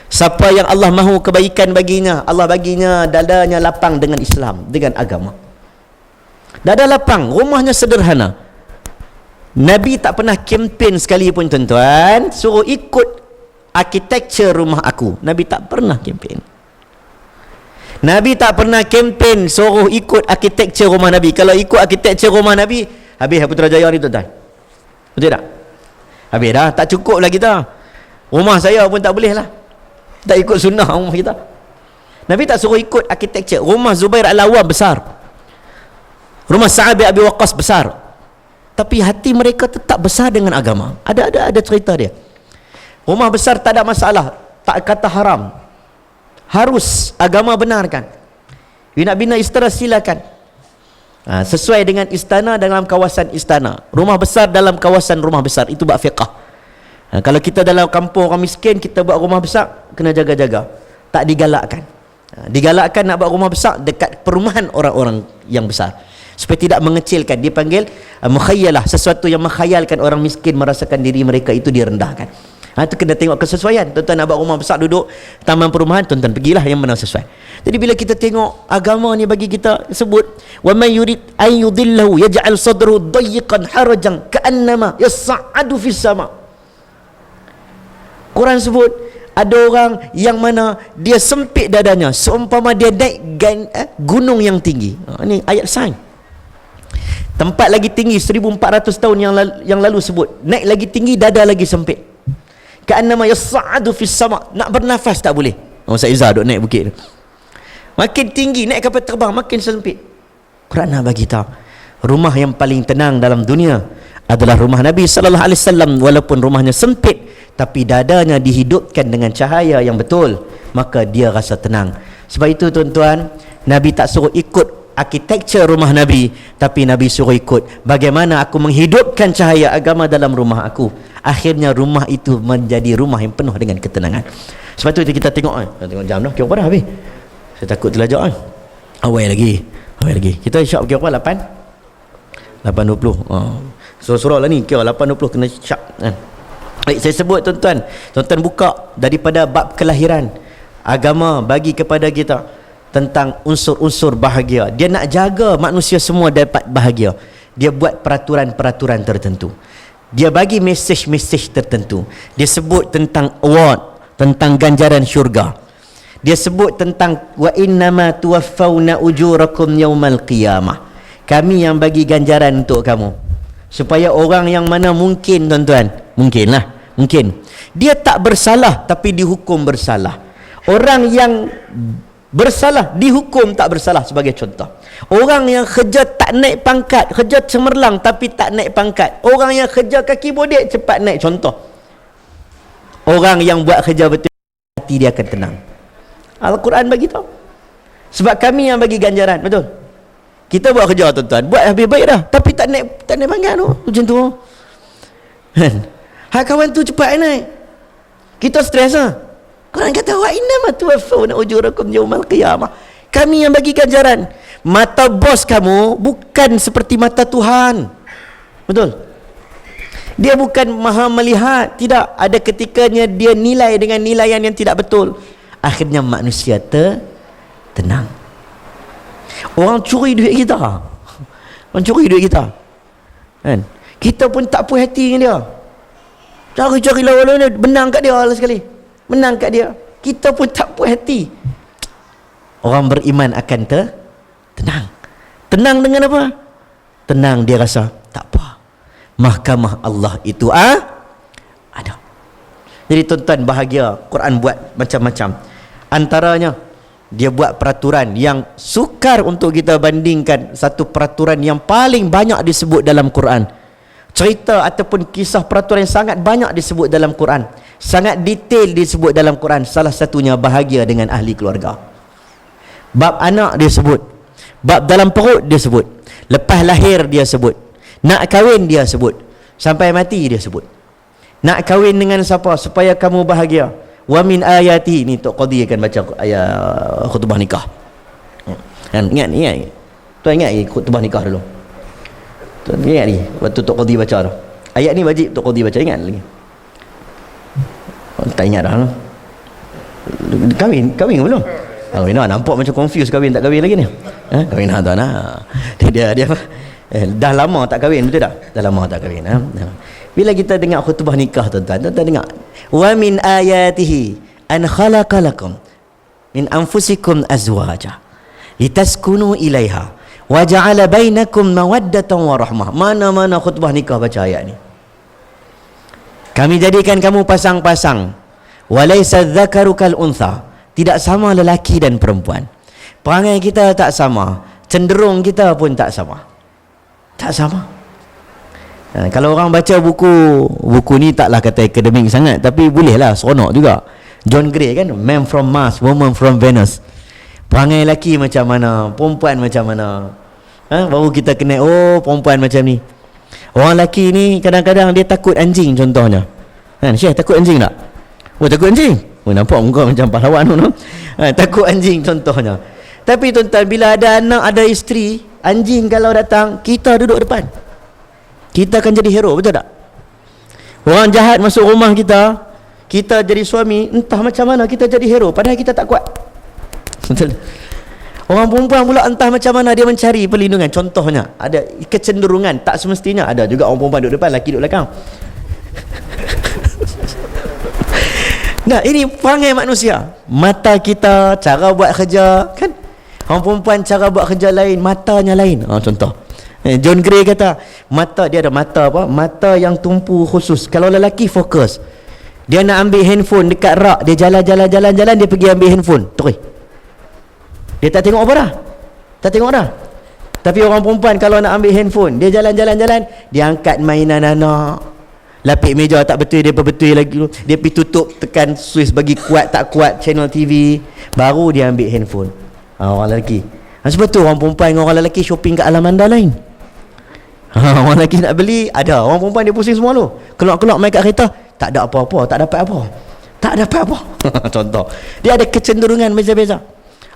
Siapa yang Allah mahu kebaikan baginya, Allah baginya dadanya lapang dengan Islam, dengan agama. Dada lapang, rumahnya sederhana. Nabi tak pernah kempen sekali pun tuan-tuan, suruh ikut architecture rumah aku. Nabi tak pernah kempen. Nabi tak pernah kempen suruh ikut architecture rumah Nabi. Kalau ikut architecture rumah Nabi, habis Putrajaya ni tuan-tuan. Betul tak? Habis dah, tak cukup lah kita. Rumah saya pun tak boleh lah, tak ikut sunnah rumah kita. Nabi tak suruh ikut architecture. Rumah Zubair Al-Awwam besar, rumah Sa'ad bin Abi Waqqas besar, tapi hati mereka tetap besar dengan agama. Ada cerita dia. Rumah besar tak ada masalah, tak kata haram, harus agama benarkan. You nak bina istana silakan, sesuai dengan istana, dalam kawasan istana. Rumah besar dalam kawasan rumah besar, itu bab fiqah. Kalau kita dalam kampung orang miskin, kita buat rumah besar, kena jaga-jaga, tak digalakkan. Digalakkan nak buat rumah besar dekat perumahan orang-orang yang besar, supaya tidak mengecilkan. Dia panggil mukhayyalah, sesuatu yang menghayalkan orang miskin merasakan diri mereka itu direndahkan. Itu kena tengok kesesuaian. Tuan-tuan nak buat rumah besar duduk taman perumahan, tuan-tuan pergilah yang mana sesuai. Jadi bila kita tengok agama ni bagi kita sebut, wa may yurid an yudillahu yaj'al sadruhu dayyqan harajan ka'annama yas'adu fis sama. Quran sebut ada orang yang mana dia sempit dadanya seumpama dia naik gunung yang tinggi. Ini ayat sains. Tempat lagi tinggi 1400 tahun yang lalu sebut, naik lagi tinggi dada lagi sempit. Ka'annama yas'adu fis sama, nak bernafas tak boleh. Ustaz Izzah duk naik bukit. Makin tinggi naik kapal terbang makin sempit. Quran nak bagi tahu, rumah yang paling tenang dalam dunia adalah rumah Nabi sallallahu alaihi wasallam. Walaupun rumahnya sempit, tapi dadanya dihidupkan dengan cahaya yang betul, maka dia rasa tenang. Sebab itu tuan-tuan, Nabi tak suruh ikut architecture rumah Nabi, tapi Nabi suruh ikut bagaimana aku menghidupkan cahaya agama dalam rumah aku. Akhirnya rumah itu menjadi rumah yang penuh dengan ketenangan. Sebab tu kita tengok jam dah, kira apa dah habis. Saya takut terlajak awal lagi. Kita syak kira apa, 8.20. Surah lah ni kira 8.20 kena syak kan. Baik, saya sebut tuan-tuan buka daripada bab kelahiran. Agama bagi kepada kita tentang unsur-unsur bahagia. Dia nak jaga manusia semua dapat bahagia. Dia buat peraturan-peraturan tertentu. Dia bagi mesej-mesej tertentu. Dia sebut tentang award, tentang ganjaran syurga. Dia sebut tentang wa innama tuwaffawna ujurakum yaumal qiyamah. Kami yang bagi ganjaran untuk kamu. Supaya orang yang mana mungkin tuan-tuan, mungkin dia tak bersalah tapi dihukum bersalah. Orang yang bersalah dihukum tak bersalah. Sebagai contoh, orang yang kerja tak naik pangkat, kerja cemerlang tapi tak naik pangkat. Orang yang kerja kaki bodek cepat naik. Contoh, orang yang buat kerja betul, hati dia akan tenang. Al-Quran bagi tahu. Sebab kami yang bagi ganjaran, betul. Kita buat kerja tuan-tuan, buat habis baik dah, tapi tak naik pangkat tu, macam tu. Hak kawan tu cepat naik, kita stres lah. Quran kata wa innama tuwaffawna ujurakum yaumal qiyamah. Kami yang bagi ganjaran. Mata bos kamu bukan seperti mata Tuhan. Betul? Dia bukan maha melihat, tidak. Ada ketikanya dia nilai dengan nilaian yang tidak betul. Akhirnya manusia tenang. Orang curi duit kita, orang curi duit kita, kan? Kita pun tak puas hati dengan dia, cari-cari lawan-lawan, menang kat dia lah sekali, menang kat dia, kita pun tak puas hati. Orang beriman akan tenang dengan apa? Tenang, dia rasa tak apa, mahkamah Allah itu ada. Jadi tuan-tuan bahagia, Quran buat macam-macam. Antaranya dia buat peraturan yang sukar untuk kita bandingkan. Satu peraturan yang paling banyak disebut dalam Quran, cerita ataupun kisah peraturan yang sangat banyak disebut dalam Quran, sangat detail disebut dalam Quran. Salah satunya bahagia dengan ahli keluarga. Bab anak dia sebut, bab dalam perut dia sebut, lepas lahir dia sebut, nak kahwin dia sebut, sampai mati dia sebut. Nak kahwin dengan siapa supaya kamu bahagia? Wa min ayati, ni Tok Qadi akan baca ayat khutbah nikah. Kan ingat. Tuan ingat khutbah nikah dulu. Tuan ingat ni waktu Tok Qadi baca tu. Ayat ni wajib Tok Qadi baca, ingat lagi. Tak ingat dah. Kahwin belum? Kahwin dah, nampak macam confused, kahwin tak kahwin lagi ni. Kahwin dah tuan. Dia dah lama tak kahwin, betul tak? Dah lama tak kahwin. Bila kita dengar khutbah nikah tuan-tuan dengar, wa min ayatihi an khalaqa lakum min anfusikum azwaja litaskunu ilaiha wa ja'ala bainakum mawaddatan wa rahmah. Mana-mana khutbah nikah baca ayat ni. Kami jadikan kamu pasang-pasang, walaysa dzakaru kal untha, tidak sama lelaki dan perempuan. Perangai kita tak sama, cenderung kita pun tak sama. Kalau orang baca buku ni taklah kata akademik sangat, tapi bolehlah, seronok juga. John Gray kan, Man from Mars, Woman from Venus. Perangai lelaki macam mana, perempuan macam mana, baru kita kena, oh perempuan macam ni. Orang lelaki ni kadang-kadang dia takut anjing contohnya. Syekh takut anjing tak? Oh takut anjing? Oh nampak muka macam pahlawan tu. Takut anjing contohnya. Tapi tuan-tuan, bila ada anak, ada isteri, anjing kalau datang, kita duduk depan, kita akan jadi hero, betul tak? Orang jahat masuk rumah kita, kita jadi suami, entah macam mana kita jadi hero, padahal kita tak kuat. Betul. Orang perempuan pula entah macam mana dia mencari perlindungan. Contohnya, ada kecenderungan, tak semestinya, ada juga orang perempuan duduk depan, lelaki duduk belakang. Nah, ini perangai manusia. Mata kita, cara buat kerja, kan? Orang perempuan cara buat kerja lain, matanya lain. Contoh. John Gray kata, mata dia ada mata apa? Mata yang tumpu khusus. Kalau lelaki fokus, dia nak ambil handphone dekat rak, dia jalan, dia pergi ambil handphone terus. Dia tak tengok apa dah. Tak tengok dah. Tapi orang perempuan kalau nak ambil handphone, dia jalan, dia angkat mainan anak. Lapik meja tak betul, dia betul lagi. Dia pergi tutup, tekan switch bagi kuat tak kuat channel TV, baru dia ambil handphone. Orang lelaki. Sebab tu orang perempuan dengan orang lelaki shopping kat alam anda lain. Orang lelaki nak beli, ada. Orang perempuan dia pusing semua tu. Keluar main kat kereta, tak ada apa-apa, tak dapat apa. Contoh. Dia ada kecenderungan beza-beza.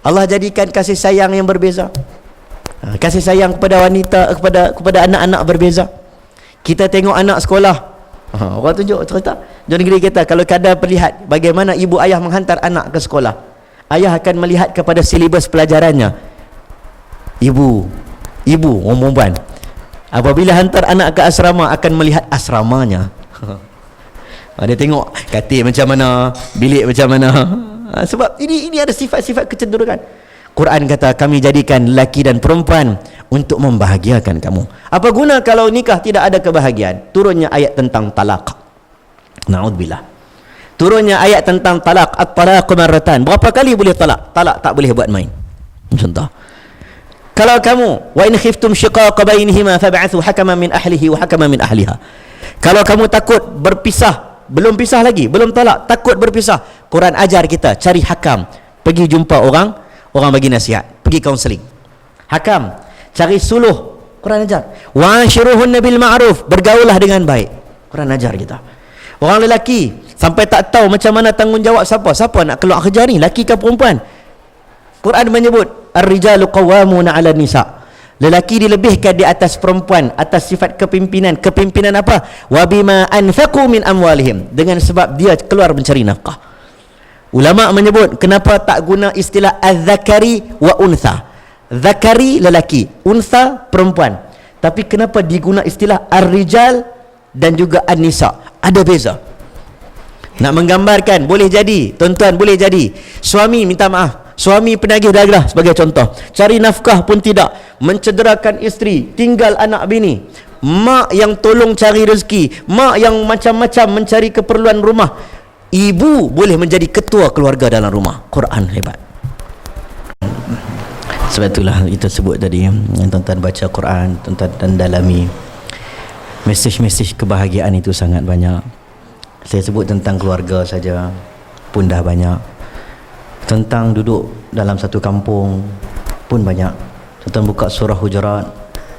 Allah jadikan kasih sayang yang berbeza. Kasih sayang kepada wanita, kepada anak-anak berbeza. Kita tengok anak sekolah, orang tunjuk cerita, John Gray kata, kalau kadar perlihat bagaimana ibu ayah menghantar anak ke sekolah, ayah akan melihat kepada silibus pelajarannya. Ibu orang perempuan apabila hantar anak ke asrama akan melihat asramanya. Dia tengok katil macam mana, bilik macam mana. Sebab ini ada sifat-sifat kecenderungan. Quran kata, kami jadikan lelaki dan perempuan untuk membahagiakan kamu. Apa guna kalau nikah tidak ada kebahagiaan? Turunnya ayat tentang talaq. Na'udzubillah. Turunnya ayat tentang talaq. At-talaqu marratan. Berapa kali boleh talak? Talak tak boleh buat main. Contoh, kalau kamu, wa in khiftum shiqaqa bainihima fab'athu hakaman min ahlihi wa hakaman min ahliha. Kalau kamu takut berpisah, belum pisah lagi, belum talak, takut berpisah, Quran ajar kita cari hakam, pergi jumpa orang bagi nasihat, pergi kaunseling. Hakam, cari suluh, Quran ajar. Wa ashiruhunna bil ma'ruf, bergaulah dengan baik. Quran ajar kita. Orang lelaki sampai tak tahu macam mana tanggungjawab siapa nak keluar kerja ni, lelaki ke perempuan. Quran menyebut ar-rijalu qawwamuna 'ala nisa. Lelaki dilebihkan di atas perempuan atas sifat kepimpinan. Kepimpinan apa? Wa bima anfaqu min amwalihim, dengan sebab dia keluar mencari nafkah. Ulama menyebut kenapa tak guna istilah az-zakari wa untha. Zakari lelaki, untha perempuan. Tapi kenapa diguna istilah ar-rijal dan juga an-nisa? Ada beza. Nak menggambarkan, boleh jadi, tuan-tuan, boleh jadi suami minta maaf, suami penagih daerah sebagai contoh, cari nafkah pun tidak, mencederakan isteri, tinggal anak bini, mak yang tolong cari rezeki, mak yang macam-macam mencari keperluan rumah, ibu boleh menjadi ketua keluarga dalam rumah. Quran hebat. Sebab itulah kita sebut tadi, tuan-tuan baca Quran, tuan-tuan dan dalami, mesej-mesej kebahagiaan itu sangat banyak. Saya sebut tentang keluarga saja pun dah banyak, tentang duduk dalam satu kampung pun banyak. Tuan buka surah Hujurat,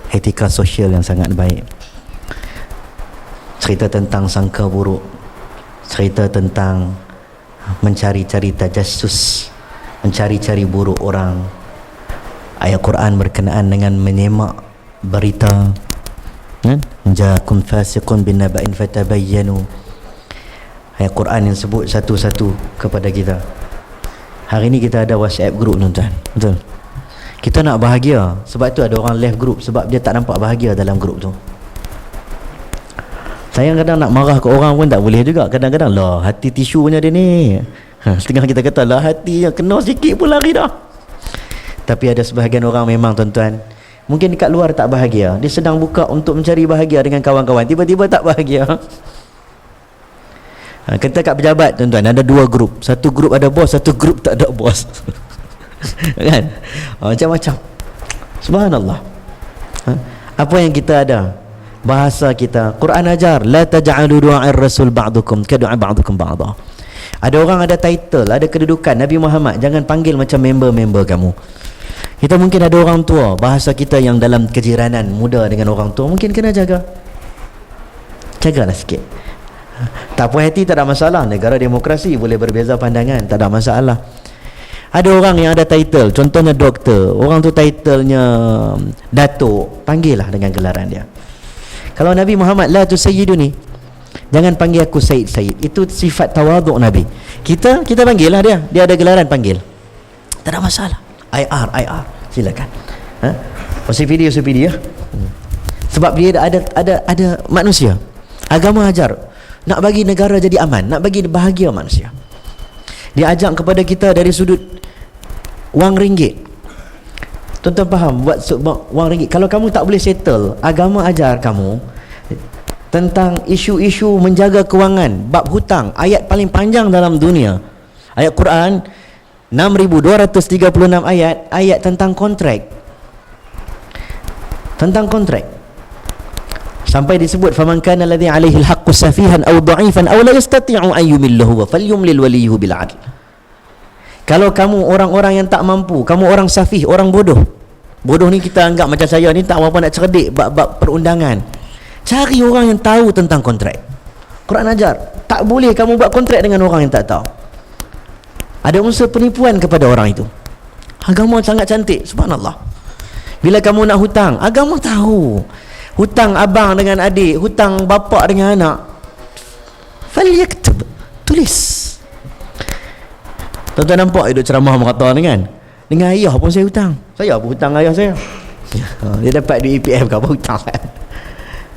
etika sosial yang sangat baik, cerita tentang sangka buruk, cerita tentang mencari-cari tajassus, mencari-cari buruk orang. Ayat Quran berkenaan dengan menyemak berita, ja'akum fasiqun binaba'in fatabayyanu. Ayat Quran yang sebut satu-satu kepada kita. Hari ni kita ada WhatsApp group, tuan-tuan, betul? Kita nak bahagia, sebab tu ada orang left group, sebab dia tak nampak bahagia dalam group tu. Saya kadang nak marah ke orang pun tak boleh juga. Kadang-kadang lah hati tisu punya dia ni, setengah kita kata lah hati yang kena sikit pun lari dah. Tapi ada sebahagian orang memang, tuan-tuan, mungkin dekat luar tak bahagia, dia sedang buka untuk mencari bahagia dengan kawan-kawan, tiba-tiba tak bahagia. Kita kat pejabat, tuan-tuan, ada dua grup. Satu grup ada bos, satu grup tak ada bos. Kan? Macam-macam. Subhanallah. Apa yang kita ada? Bahasa kita. Quran ajar, la taj'alu du'a'ir rasul ba'dukum ka du'a ba'dukum ba'da. Ada orang ada title, ada kedudukan, Nabi Muhammad, jangan panggil macam member-member kamu. Kita mungkin ada orang tua, bahasa kita yang dalam kejiranan muda dengan orang tua mungkin kena jaga. Jagalah sikit. Tak puas hati tak ada masalah, negara demokrasi, boleh berbeza pandangan, tak ada masalah. Ada orang yang ada title, contohnya doktor, orang tu titlenya Datuk, panggil lah dengan gelaran dia. Kalau Nabi Muhammad, la tusayyiduni, jangan panggil aku Sayyid. Itu sifat tawaduk Nabi. Kita panggil lah dia ada gelaran, panggil, tak ada masalah. IR silakan. CPD ya. Sebab dia ada manusia. Agama ajar nak bagi negara jadi aman, nak bagi bahagia manusia. Dia ajak kepada kita dari sudut wang ringgit. Tuan-tuan faham buat wang ringgit. Kalau kamu tak boleh settle, agama ajar kamu tentang isu-isu menjaga kewangan, bab hutang, ayat paling panjang dalam dunia. Ayat Quran 6236 ayat tentang kontrak. Tentang kontrak. Sampai disebut faman kana alladhi alaihi alhaqqu safihan aw dha'ifan aw la yastati'u an yumillahu wa falyumlil waliyuhu bil 'adl. Kalau kamu orang-orang yang tak mampu, kamu orang safih, orang bodoh. Bodoh ni kita anggap macam saya ni tak apa nak cerdik bab perundangan. Cari orang yang tahu tentang kontrak. Quran ajar, tak boleh kamu buat kontrak dengan orang yang tak tahu. Ada unsur penipuan kepada orang itu. Agama sangat cantik, subhanallah. Bila kamu nak hutang, agama tahu. Hutang abang dengan adik, hutang bapa dengan anak, falyaktub, tulis. Tuan-tuan nampak hidup ceramah mengata ni kan? Dengan ayah pun saya hutang. Saya apa hutang ayah saya? Dia dapat duit EPF ke apa hutang?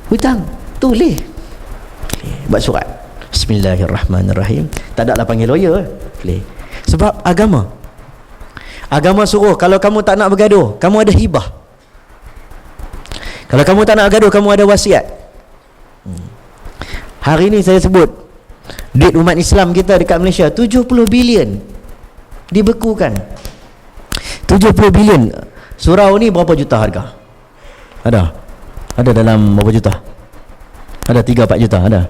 Hutang, tulis. Buat surat. Bismillahirrahmanirrahim. Tak ada lah panggil lawyer. Sebab agama. Agama suruh kalau kamu tak nak bergaduh, kamu ada hibah. Kalau kamu tak nak gaduh, kamu ada wasiat. Hari ni saya sebut duit umat Islam kita dekat Malaysia 70 bilion dibekukan. 70 bilion. Surau ni berapa juta harga? Ada dalam berapa juta? Ada 3-4 juta, ada.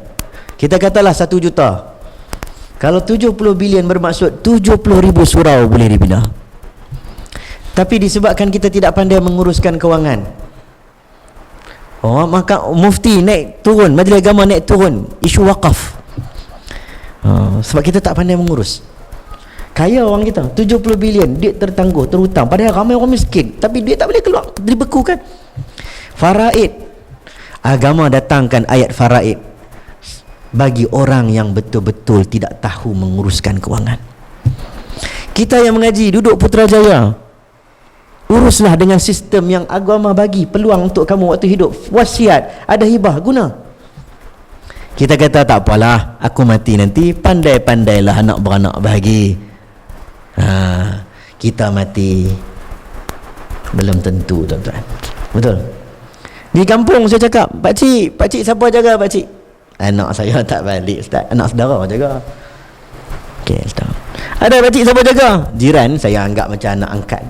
Kita katalah 1 juta. Kalau 70 bilion bermaksud 70,000 surau boleh dibina. Tapi disebabkan kita tidak pandai menguruskan kewangan, maka mufti naik turun, majlis agama naik turun isu wakaf. Sebab kita tak pandai mengurus. Kaya orang kita 70 bilion, duit tertangguh, terhutang, padahal ramai orang miskin, tapi duit tak boleh keluar, dibekukan. Faraid, agama datangkan ayat faraid bagi orang yang betul-betul tidak tahu menguruskan kewangan. Kita yang mengaji duduk Putrajaya, uruslah dengan sistem yang agama bagi peluang untuk kamu waktu hidup. Wasiat, ada hibah, guna. Kita kata tak apalah, aku mati nanti pandai-pandailah anak beranak bahagi. Kita mati belum tentu, tuan-tuan. Betul. Di kampung saya cakap, pakcik siapa jaga pakcik? Anak saya tak balik ustaz, anak saudara jaga. Okey ustaz. Ada pakcik siapa jaga? Jiran saya anggap macam anak angkat.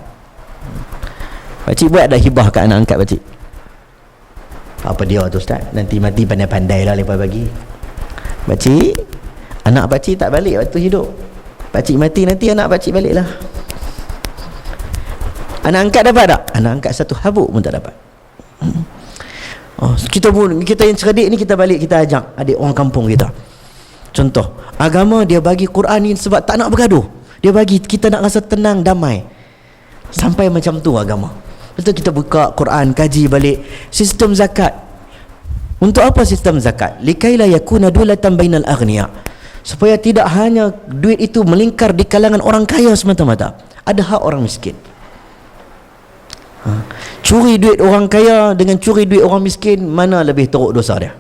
Pakcik buat dah hibah kat anak angkat pakcik. Apa dia tu ustaz? Nanti mati pandai-pandai lah lepas bagi. Pakcik, anak pakcik tak balik waktu hidup. Pakcik mati nanti anak pakcik balik lah. Anak angkat dapat tak? Anak angkat satu habuk pun tak dapat. Kita yang cerdik ni, kita balik, kita ajak adik orang kampung kita. Contoh, agama dia bagi Quran ni sebab tak nak bergaduh. Dia bagi kita nak rasa tenang, damai. Sampai macam tu agama. Betul, kita buka Quran, kaji balik. Sistem zakat. Untuk apa sistem zakat? Likaila yakuna dulatan bainal aghniya. Supaya tidak hanya duit itu melingkar di kalangan orang kaya semata-mata. Ada hak orang miskin. Curi duit orang kaya dengan curi duit orang miskin, mana lebih teruk dosa dia?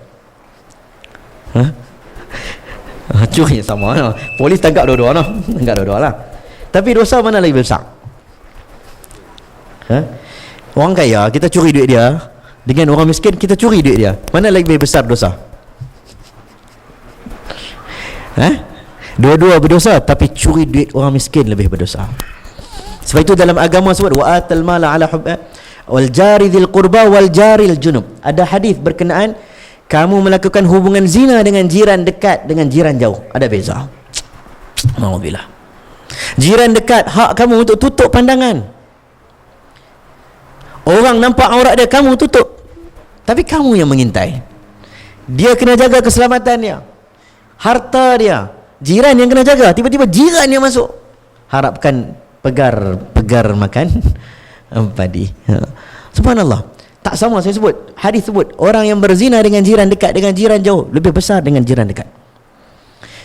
Curi sama lah. Polis tangkap dua-dua lah. Tangkap dua-dua lah. Tapi dosa mana lagi besar? Orang kaya kita curi duit dia, dengan orang miskin kita curi duit dia, mana lebih besar dosa? Dua-dua berdosa, tapi curi duit orang miskin lebih berdosa. Sebab itu dalam agama sebut wa atal mala ala hubba wal jari dzil qurba wal jaril junub. Ada hadis berkenaan kamu melakukan hubungan zina dengan jiran dekat dengan jiran jauh, ada beza. Alhamdulillah. Jiran dekat hak kamu untuk tutup pandangan. Orang nampak aurat dia, kamu tutup, tapi kamu yang mengintai. Dia kena jaga keselamatan dia, harta dia. Jiran yang kena jaga, tiba-tiba jiran yang masuk, harapkan pegar makan padi. Subhanallah. Tak sama, saya sebut, hadis sebut orang yang berzina dengan jiran dekat dengan jiran jauh lebih besar dengan jiran dekat.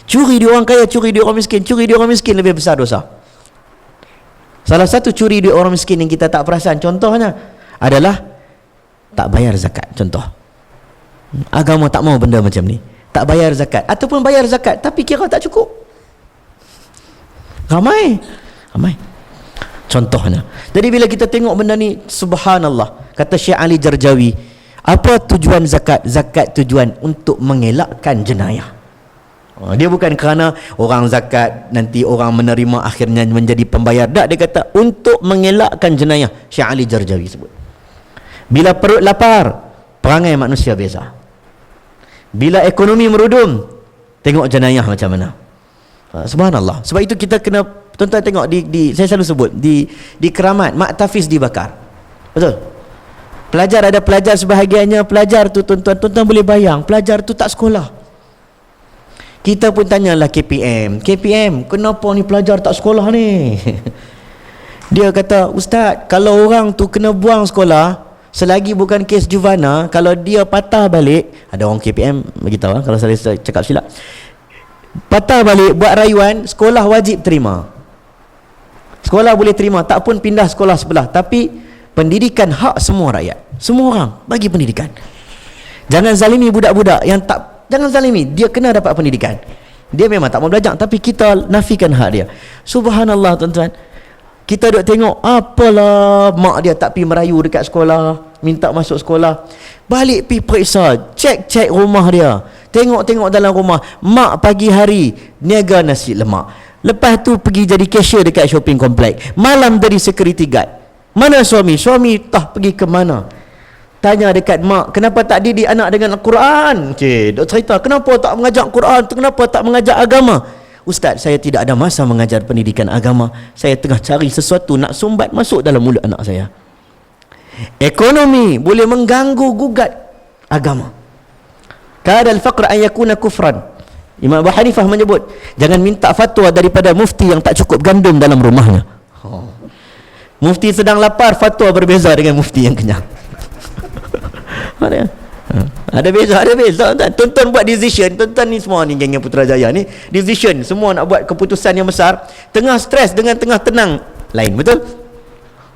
Curi di orang kaya, curi di orang miskin, curi di orang miskin lebih besar dosa. Salah satu curi di orang miskin yang kita tak perasan contohnya adalah tak bayar zakat. Contoh, agama tak mau benda macam ni, tak bayar zakat, ataupun bayar zakat tapi kira tak cukup. Ramai contohnya. Jadi bila kita tengok benda ni, subhanallah, kata Syekh Ali Jarjawi, apa tujuan zakat? Zakat tujuan untuk mengelakkan jenayah. Dia bukan kerana orang zakat nanti orang menerima akhirnya menjadi pembayar. Tak, dia kata untuk mengelakkan jenayah. Syekh Ali Jarjawi sebut, bila perut lapar, perangai manusia biasa. Bila ekonomi merudum, tengok jenayah macam mana. Subhanallah. Sebab itu kita kena, tuan-tuan tengok saya selalu sebut di Keramat mak tafiz dibakar. Betul? Pelajar, ada pelajar sebahagiannya pelajar tu tuan-tuan boleh bayang, pelajar tu tak sekolah. Kita pun tanyalah KPM, kenapa ni pelajar tak sekolah ni? Dia kata, ustaz, kalau orang tu kena buang sekolah, selagi bukan kes juvana, kalau dia patah balik, ada orang KPM beritahu kalau saya cakap silap, patah balik buat rayuan, sekolah wajib terima. Sekolah boleh terima, tak pun pindah sekolah sebelah. Tapi pendidikan hak semua rakyat, semua orang bagi pendidikan. Jangan zalimi budak-budak yang tak, jangan zalimi, dia kena dapat pendidikan. Dia memang tak mau belajar, tapi kita nafikan hak dia. Subhanallah tuan-tuan. Kita duk tengok, apalah mak dia tak pergi merayu dekat sekolah, minta masuk sekolah. Balik pergi periksa, cek rumah dia, tengok dalam rumah, mak pagi hari niaga nasi lemak, lepas tu pergi jadi cashier dekat shopping komplek, malam jadi security guard. Mana suami tak pergi ke mana? Tanya dekat mak, kenapa tak didik anak dengan Al-Quran? Duk cerita, kenapa tak mengajar Quran, kenapa tak mengajar agama? Ustaz, saya tidak ada masa mengajar pendidikan agama, saya tengah cari sesuatu nak sumbat masuk dalam mulut anak saya. Ekonomi boleh mengganggu gugat agama. Kadal faqr an yakuna kufran. Imam Abu Hanifah menyebut, jangan minta fatwa daripada mufti yang tak cukup gandum dalam rumahnya. Mufti sedang lapar, fatwa berbeza dengan mufti yang kenyang. Ada beza. Tuan-tuan buat decision, tuan-tuan ni semua ni geng Putrajaya ni, decision, semua nak buat keputusan yang besar, tengah stres dengan tengah tenang, lain, betul?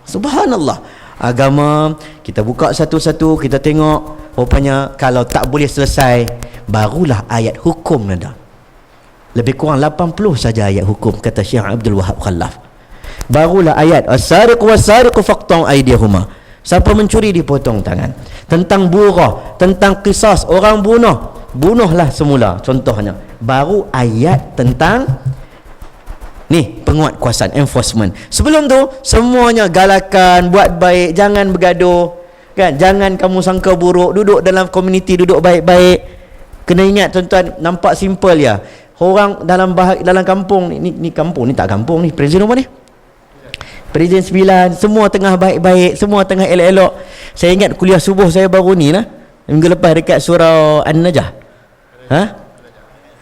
Subhanallah. Agama, kita buka satu-satu, kita tengok, rupanya kalau tak boleh selesai, barulah ayat hukum ada. Lebih kurang 80 saja ayat hukum, kata Syekh Abdul Wahab Khallaf. Barulah ayat as-sariqu was-sariqu faqta'u aydiyahuma. Siapa mencuri dipotong tangan. Tentang burah, tentang qisas, orang bunuhlah semula contohnya. Baru ayat tentang ni penguatkuasaan, enforcement. Sebelum tu semuanya galakan, buat baik, jangan bergaduh, kan? Jangan kamu sangka buruk, duduk dalam komuniti, duduk baik-baik. Kena ingat tuan-tuan, nampak simple ya. Orang dalam kampung ni kampung ni tak kampung ni, presiden apa ni? Presiden 9, semua tengah baik-baik, semua tengah elok-elok. Saya ingat kuliah subuh saya baru ni lah, minggu lepas dekat surau An-Najah.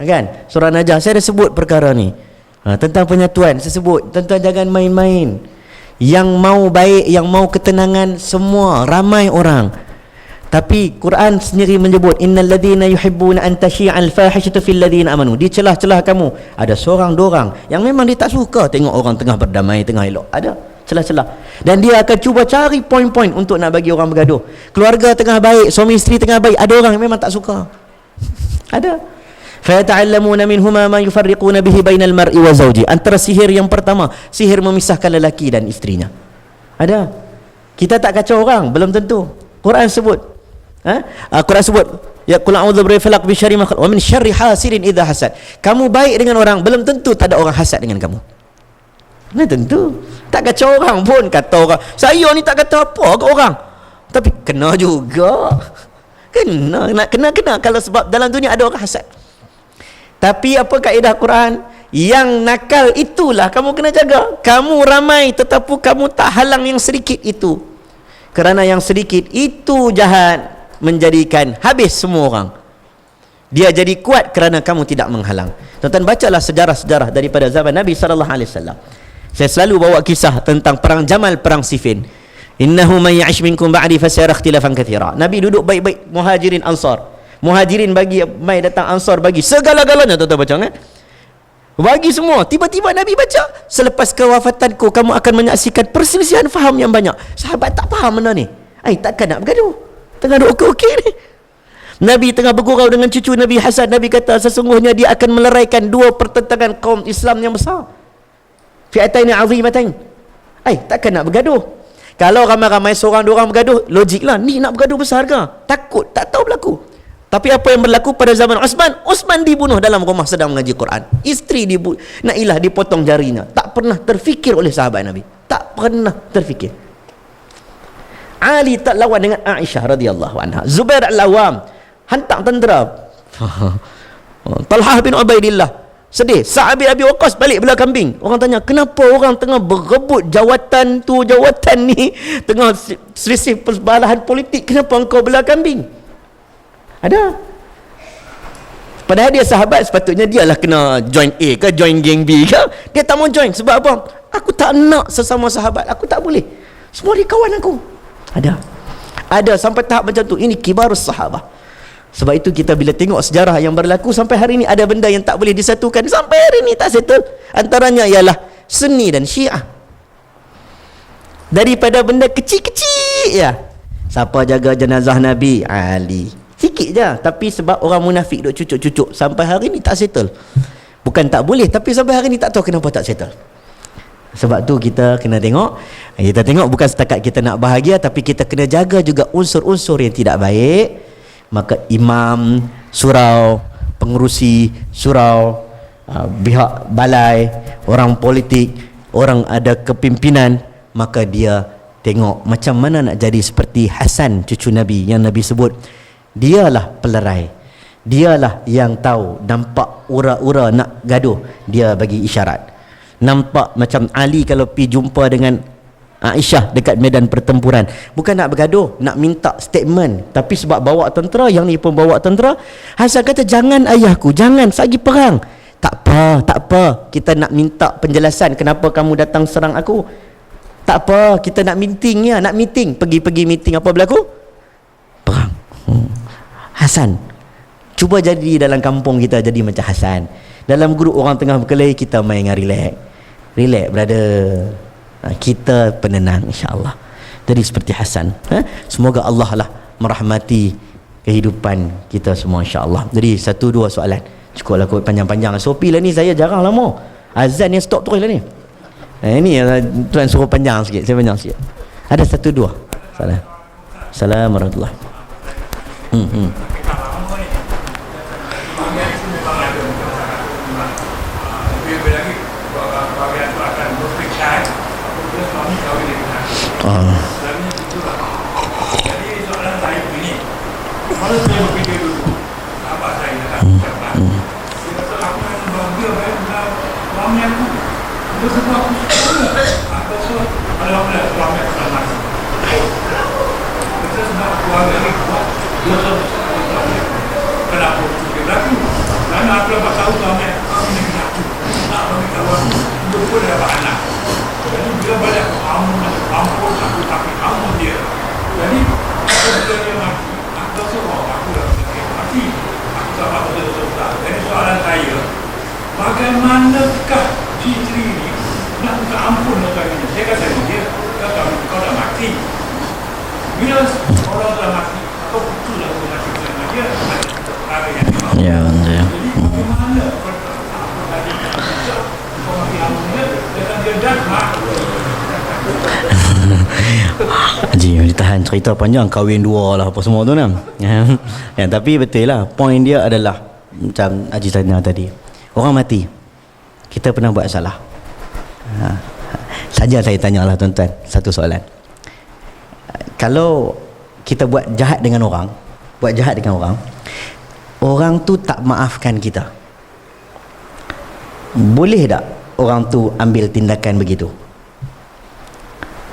Kan? Surau An-Najah saya dah sebut perkara ni. Tentang penyatuan saya sebut, tuan-tuan jangan main-main. Yang mau baik, yang mau ketenangan, semua ramai orang. Tapi Quran sendiri menyebut innal ladzina yuhibbuna an tashi'al fahishatu fil ladzina amanu. Di celah-celah kamu ada seorang dua orang yang memang dia tak suka tengok orang tengah berdamai, tengah elok. Ada celah-celah. Dan dia akan cuba cari poin-poin untuk nak bagi orang bergaduh. Keluarga tengah baik, suami isteri tengah baik, ada orang yang memang tak suka. Ada. Fa yata'allamuna minhuma ma yufarriquna bihi bainal mar'i wa zawji. Antara sihir yang pertama, sihir memisahkan lelaki dan isterinya. Ada. Kita tak kacau orang, belum tentu. Quran sebut. Quran sebut ya qul a'udzu birabbil falaq min syarri ma khalaq wa min syarri hasidin idza hasad. Kamu baik dengan orang, belum tentu tak ada orang hasad dengan kamu. Nah tentu. Tak kacau orang pun, kata orang saya ni tak kata apa ke orang, tapi kena juga. Kena kalau sebab dalam dunia ada orang hasad. Tapi apa kaedah Quran? Yang nakal itulah kamu kena jaga. Kamu ramai tetapi kamu tak halang yang sedikit itu. Kerana yang sedikit itu jahat, menjadikan habis semua orang. Dia jadi kuat kerana kamu tidak menghalang. Tuan-tuan bacalah sejarah-sejarah daripada zaman Nabi SAW. Saya selalu bawa kisah tentang perang Jamal, perang Siffin. Innahu man ya'ish minkum ba'di fasayara ikhtilafan katsira. Nabi duduk baik-baik, Muhajirin Ansar. Muhajirin bagi, mai datang Ansar bagi segala-galanya, tuan-tuan baca kan? Bagi semua. Tiba-tiba Nabi baca, selepas kewafatanku kamu akan menyaksikan perselisihan faham yang banyak. Sahabat tak faham benda ni. Takkan nak bergaduh. Tengah duk okey-okey ni. Nabi tengah bergurau dengan cucu Nabi Hasan. Nabi kata sesungguhnya dia akan meleraikan dua pertentangan kaum Islam yang besar. Fi'ataini 'azimatain. Takkan nak bergaduh. Kalau ramai-ramai seorang dua orang bergaduh, logiklah ni nak bergaduh besar ke? Takut, tak tahu berlaku. Tapi apa yang berlaku pada zaman Osman dibunuh dalam rumah sedang mengaji Quran. Isteri Nailah dipotong jarinya. Tak pernah terfikir oleh sahabat Nabi. Tak pernah terfikir. Ali tak lawan dengan Aisyah radhiyallahu anha. Zubair al-Awwam hantar tentera. Talhah bin Ubaidillah sedih. Sa'ad bin Abi Waqqas balik belah kambing. Orang tanya, kenapa orang tengah berebut jawatan tu, jawatan ni, tengah selisih perbalahan politik, kenapa engkau belah kambing? Ada. Padahal dia sahabat, sepatutnya dialah kena join A ke, join geng B ke. Dia tak mau join. Sebab apa? Aku tak nak sesama sahabat. Aku tak boleh. Semua dia kawan aku. Ada sampai tahap macam tu. Ini kibarus sahabah. Sebab itu kita bila tengok sejarah yang berlaku sampai hari ini, ada benda yang tak boleh disatukan. Sampai hari ini tak settle. Antaranya ialah Sunni dan Syiah. Daripada benda kecil-kecil ya. Siapa jaga jenazah Nabi? Ali. Sikit je. Tapi sebab orang munafik duk cucuk-cucuk, sampai hari ini tak settle. Bukan tak boleh, tapi sampai hari ini tak tahu kenapa tak settle. Sebab tu kita kena tengok. Kita tengok bukan setakat kita nak bahagia, tapi kita kena jaga juga unsur-unsur yang tidak baik. Maka imam surau, pengerusi surau, pihak balai, orang politik, orang ada kepimpinan, maka dia tengok macam mana nak jadi seperti Hasan cucu Nabi yang Nabi sebut. Dialah pelerai. Dialah yang tahu, nampak ura-ura nak gaduh, dia bagi isyarat. Nampak macam Ali kalau pergi jumpa dengan Aisyah dekat medan pertempuran. Bukan nak bergaduh, nak minta statement. Tapi sebab bawa tentera, yang ni pun bawa tentera. Hasan kata, jangan ayahku, jangan, sagi perang. Tak apa, tak apa. Kita nak minta penjelasan kenapa kamu datang serang aku. Tak apa, kita nak meeting ya, nak meeting. Pergi meeting, apa berlaku? Perang. Hasan, cuba jadi dalam kampung kita jadi macam Hasan. Dalam grup orang tengah berkelahi, kita main dengan relax. Relax, brother. Kita penenang, insya-Allah. Jadi seperti Hasan. Semoga Allah lah merahmati kehidupan kita semua, insya-Allah. Jadi 1-2 soalan. Cukuplah kot panjang-panjang. Sopi lah ni, saya jarang lama. Azan yang stop terus lah ni. Ini tuan suruh panjang sikit, saya panjang sikit. Ada 1-2 soalan. Assalamualaikum warahmatullahi wabarakatuh. Jadi soalan saya begini, kalau saya berfikir dulu, apa saya nak ucapkan? Dia kata aku nak bahagia, suami aku, dia sebab aku suka. Atau so, alhamdulillah suami aku tak mati. Kita sebab keluarga ni kuat, dia sebab suami aku. Kenapa itu dia berlaku? Kerana aku dapat tahu suami aku ni kena aku. Tak bagi kawan, dia pun dapat anak. Jadi bila balik ampun aku tapi ampun dia. Jadi bila dia mati, aku rasa aku dah mati. Aku tak apa betul-betul. Jadi soalan saya, bagaimanakah Jitri ni nak minta ampun dan sebagainya? Saya kata dia, kau dah mati. Bila orang dah mati, kau betul lah kau mati dengan dia. Ada yang dimau. Jadi bagaimana kau tadi kau mati ampun dia, dengan dia dah mati. Haji, ditahan cerita panjang, kahwin dua lah apa semua tu kan. Ya, tapi betul lah, poin dia adalah macam Haji tanya tadi, orang mati, kita pernah buat salah. Saja saya tanya lah tuan-tuan, satu soalan. Kalau kita buat jahat dengan orang, orang tu tak maafkan kita, boleh tak orang tu ambil tindakan begitu?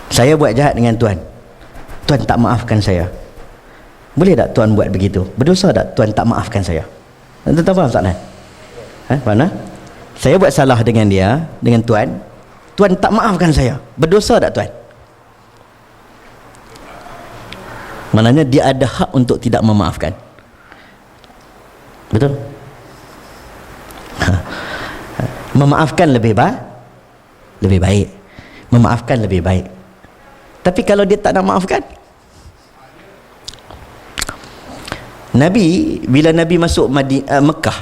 Saya buat jahat dengan Tuan tak maafkan saya, boleh tak Tuan buat begitu? Berdosa tak Tuan tak maafkan saya? Tuan faham tak? Mana? Saya buat salah dengan dia, dengan Tuan tak maafkan saya, berdosa tak Tuan? Maknanya dia ada hak untuk tidak memaafkan. Betul? Memaafkan lebih baik. Memaafkan lebih baik. Tapi kalau dia tak nak maafkan, Nabi, bila Nabi masuk Mekah,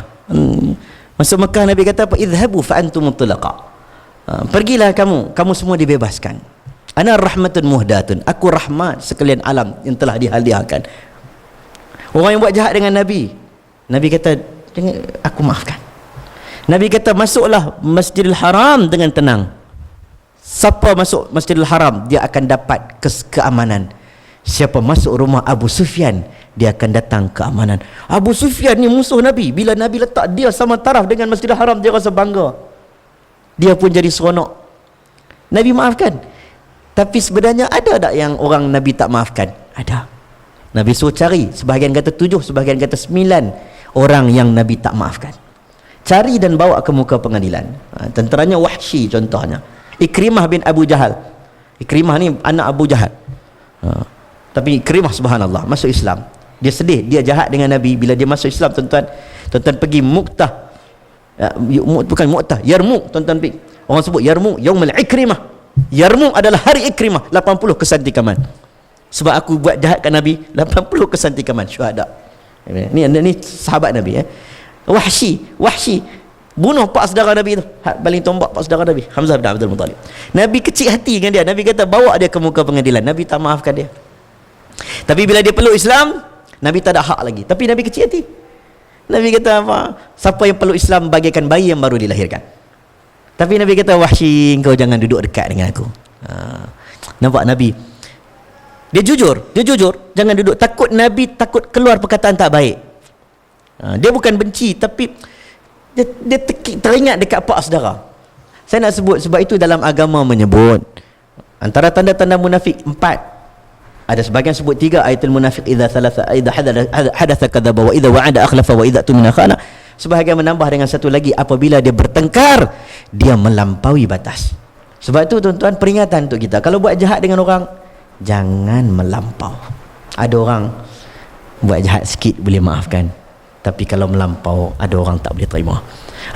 masuk Mekah, Nabi kata apa? Idhabu fa antum mutlaqa. Pergilah kamu semua dibebaskan. Ana rahmatun muhdatun, aku rahmat sekalian alam yang telah dihadiahkan. Orang yang buat jahat dengan Nabi kata, aku maafkan. Nabi kata, masuklah Masjidil Haram dengan tenang. Siapa masuk Masjidil Haram, dia akan dapat keamanan. Siapa masuk rumah Abu Sufyan, dia akan datang keamanan. Abu Sufyan ni musuh Nabi. Bila Nabi letak dia sama taraf dengan Masjidil Haram, dia rasa bangga. Dia pun jadi seronok. Nabi maafkan. Tapi sebenarnya ada tak yang orang Nabi tak maafkan? Ada. Nabi suruh cari, sebahagian kata 7, sebahagian kata 9 orang yang Nabi tak maafkan. Cari dan bawa ke muka pengadilan. Tenteranya Wahsy contohnya. Ikrimah bin Abu Jahal. Ikrimah ni anak Abu Jahal. Tapi Ikrimah subhanallah masuk Islam. Dia sedih, dia jahat dengan Nabi. Bila dia masuk Islam, tuan-tuan pergi Mu'tah. Bukan Mu'tah, Yarmuk, tuan-tuan pergi. Orang sebut Yarmuk Yaumul Ikrimah. Yarmuk adalah hari Ikrimah, 80 kesantikaman. Sebab aku buat jahat kat Nabi, 80 kesantikaman syuhada. Ni sahabat Nabi. Wahsy bunuh pak saudara Nabi tu, baling tombak pak saudara Nabi, Hamzah bin Abdul Muttalib. Nabi kecil hati dengan dia. Nabi kata bawa dia ke muka pengadilan. Nabi tak maafkan dia. Tapi bila dia peluk Islam, Nabi tak ada hak lagi. Tapi Nabi kecil hati. Nabi kata apa? Siapa yang peluk Islam bagaikan bayi yang baru dilahirkan. Tapi Nabi kata, Wahsy, engkau jangan duduk dekat dengan aku. Nampak Nabi? Dia jujur, jangan duduk. Nabi takut keluar perkataan tak baik. Dia bukan benci, tapi dia teringat dekat pak saudara. Saya nak sebut, sebab itu dalam agama menyebut Antara tanda-tanda munafik 4. Ada sebahagian sebut 3. Ayatul munafiq idza hadatha kadzaba wa idza wa'ada akhlafa wa idza tumina khana. Sebahagian menambah dengan satu lagi, apabila dia bertengkar dia melampaui batas. Sebab tu tuan-tuan, peringatan untuk kita, kalau buat jahat dengan orang jangan melampau. Ada orang buat jahat sikit boleh maafkan, tapi kalau melampau ada orang tak boleh terima.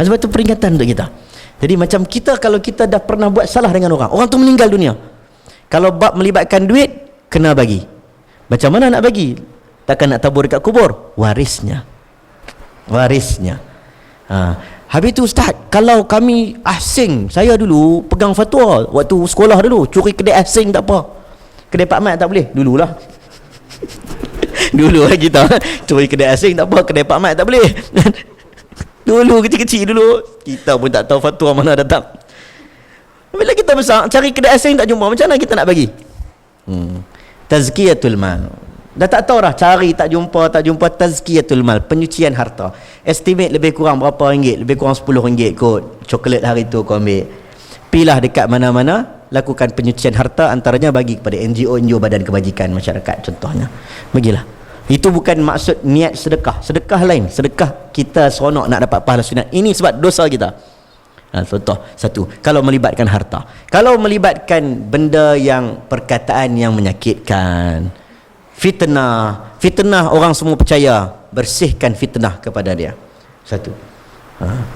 Sebab tu peringatan untuk kita. Jadi macam kita, kalau kita dah pernah buat salah dengan orang, orang tu meninggal dunia, kalau bab melibatkan duit, kena bagi. Macam mana nak bagi? Takkan nak tabur dekat kubur? Warisnya. Habis tu ustaz, kalau kami asing, saya dulu pegang fatwa waktu sekolah dulu, curi kedai asing tak apa, kedai Pak Mat tak boleh. Dululah dulu kita curi kedai asing tak apa, kedai Pak Mat tak boleh. Dulu kecil-kecil dulu kita pun tak tahu fatwa mana datang. Bila kita besar, cari kedai asing tak jumpa, macam mana kita nak bagi? Tazkiyatul mal. Dah tak tahu dah, cari tak jumpa tazkiyatul mal, penyucian harta. Estimate lebih kurang berapa ringgit? Lebih kurang RM10 kot. Coklat hari tu kau ambil. Pilah dekat mana-mana, lakukan penyucian harta, antaranya bagi kepada NGO badan kebajikan masyarakat contohnya. Bagilah. Itu bukan maksud niat sedekah. Sedekah lain. Sedekah kita seronok nak dapat pahala sunat. Ini sebab dosa kita. Contoh satu, kalau melibatkan harta, kalau melibatkan benda yang perkataan yang menyakitkan, fitnah orang semua percaya, bersihkan fitnah kepada dia. Satu.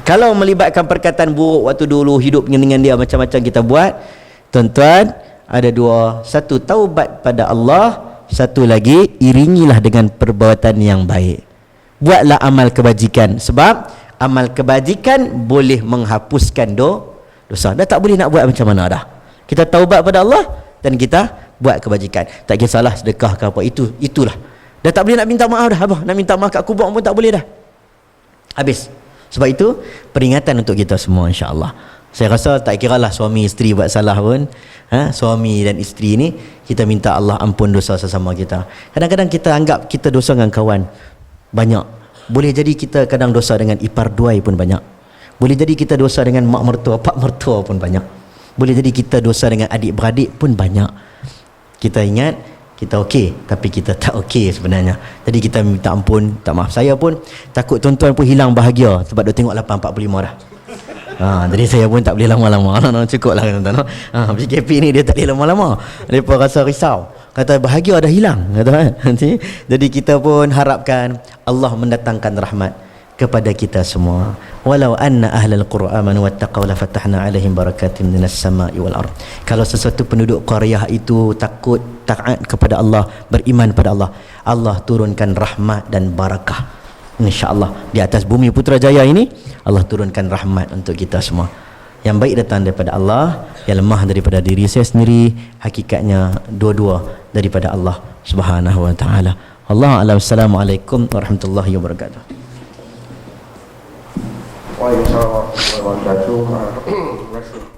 Kalau melibatkan perkataan buruk waktu dulu hidup dengan dia, macam-macam kita buat, tuan-tuan, ada dua. Satu, taubat pada Allah. Satu lagi, iringilah dengan perbuatan yang baik. Buatlah amal kebajikan, sebab amal kebajikan boleh menghapuskan dosa. Dah tak boleh nak buat macam mana dah. Kita taubat pada Allah dan kita buat kebajikan. Tak kisahlah sedekah ke apa, itulah. Dah tak boleh nak minta maaf dah. Abah nak minta maaf kat kubur pun tak boleh dah. Habis. Sebab itu peringatan untuk kita semua, insya-Allah. Saya rasa tak kiralah suami isteri buat salah pun, suami dan isteri ni kita minta Allah ampun dosa sesama kita. Kadang-kadang kita anggap kita dosa dengan kawan banyak. Boleh jadi kita kadang dosa dengan ipar duai pun banyak. Boleh jadi kita dosa dengan mak mertua, pak mertua pun banyak. Boleh jadi kita dosa dengan adik-beradik pun banyak. Kita ingat kita okey, tapi kita tak okey sebenarnya. Jadi kita minta ampun, tak maaf. Saya pun takut tuan-tuan pun hilang bahagia sebab dia tengok 8.45 dah. Jadi saya pun tak boleh lama-lama. Cukup lah tuan-tuan. PKP ni dia tak boleh lama-lama. Mereka rasa risau. Kata bahagia dah hilang, kata kan. Jadi kita pun harapkan Allah mendatangkan rahmat kepada kita semua. Walau anna ahlal qura amanu wattaqaw la fatahna alaihim barakatin minas sama'i wal ard. Kalau sesuatu penduduk qaryah itu takut, taat kepada Allah, beriman pada Allah, Allah turunkan rahmat dan barakah. Insya-Allah di atas bumi Putrajaya ini Allah turunkan rahmat untuk kita semua. Yang baik datang daripada Allah, yang lemah daripada diri saya sendiri, hakikatnya dua-dua daripada Allah Subhanahu wa taala. Allah a'lam. Assalamualaikum warahmatullahi wabarakatuh. Waalaikumsalam warahmatullahi wabarakatuh.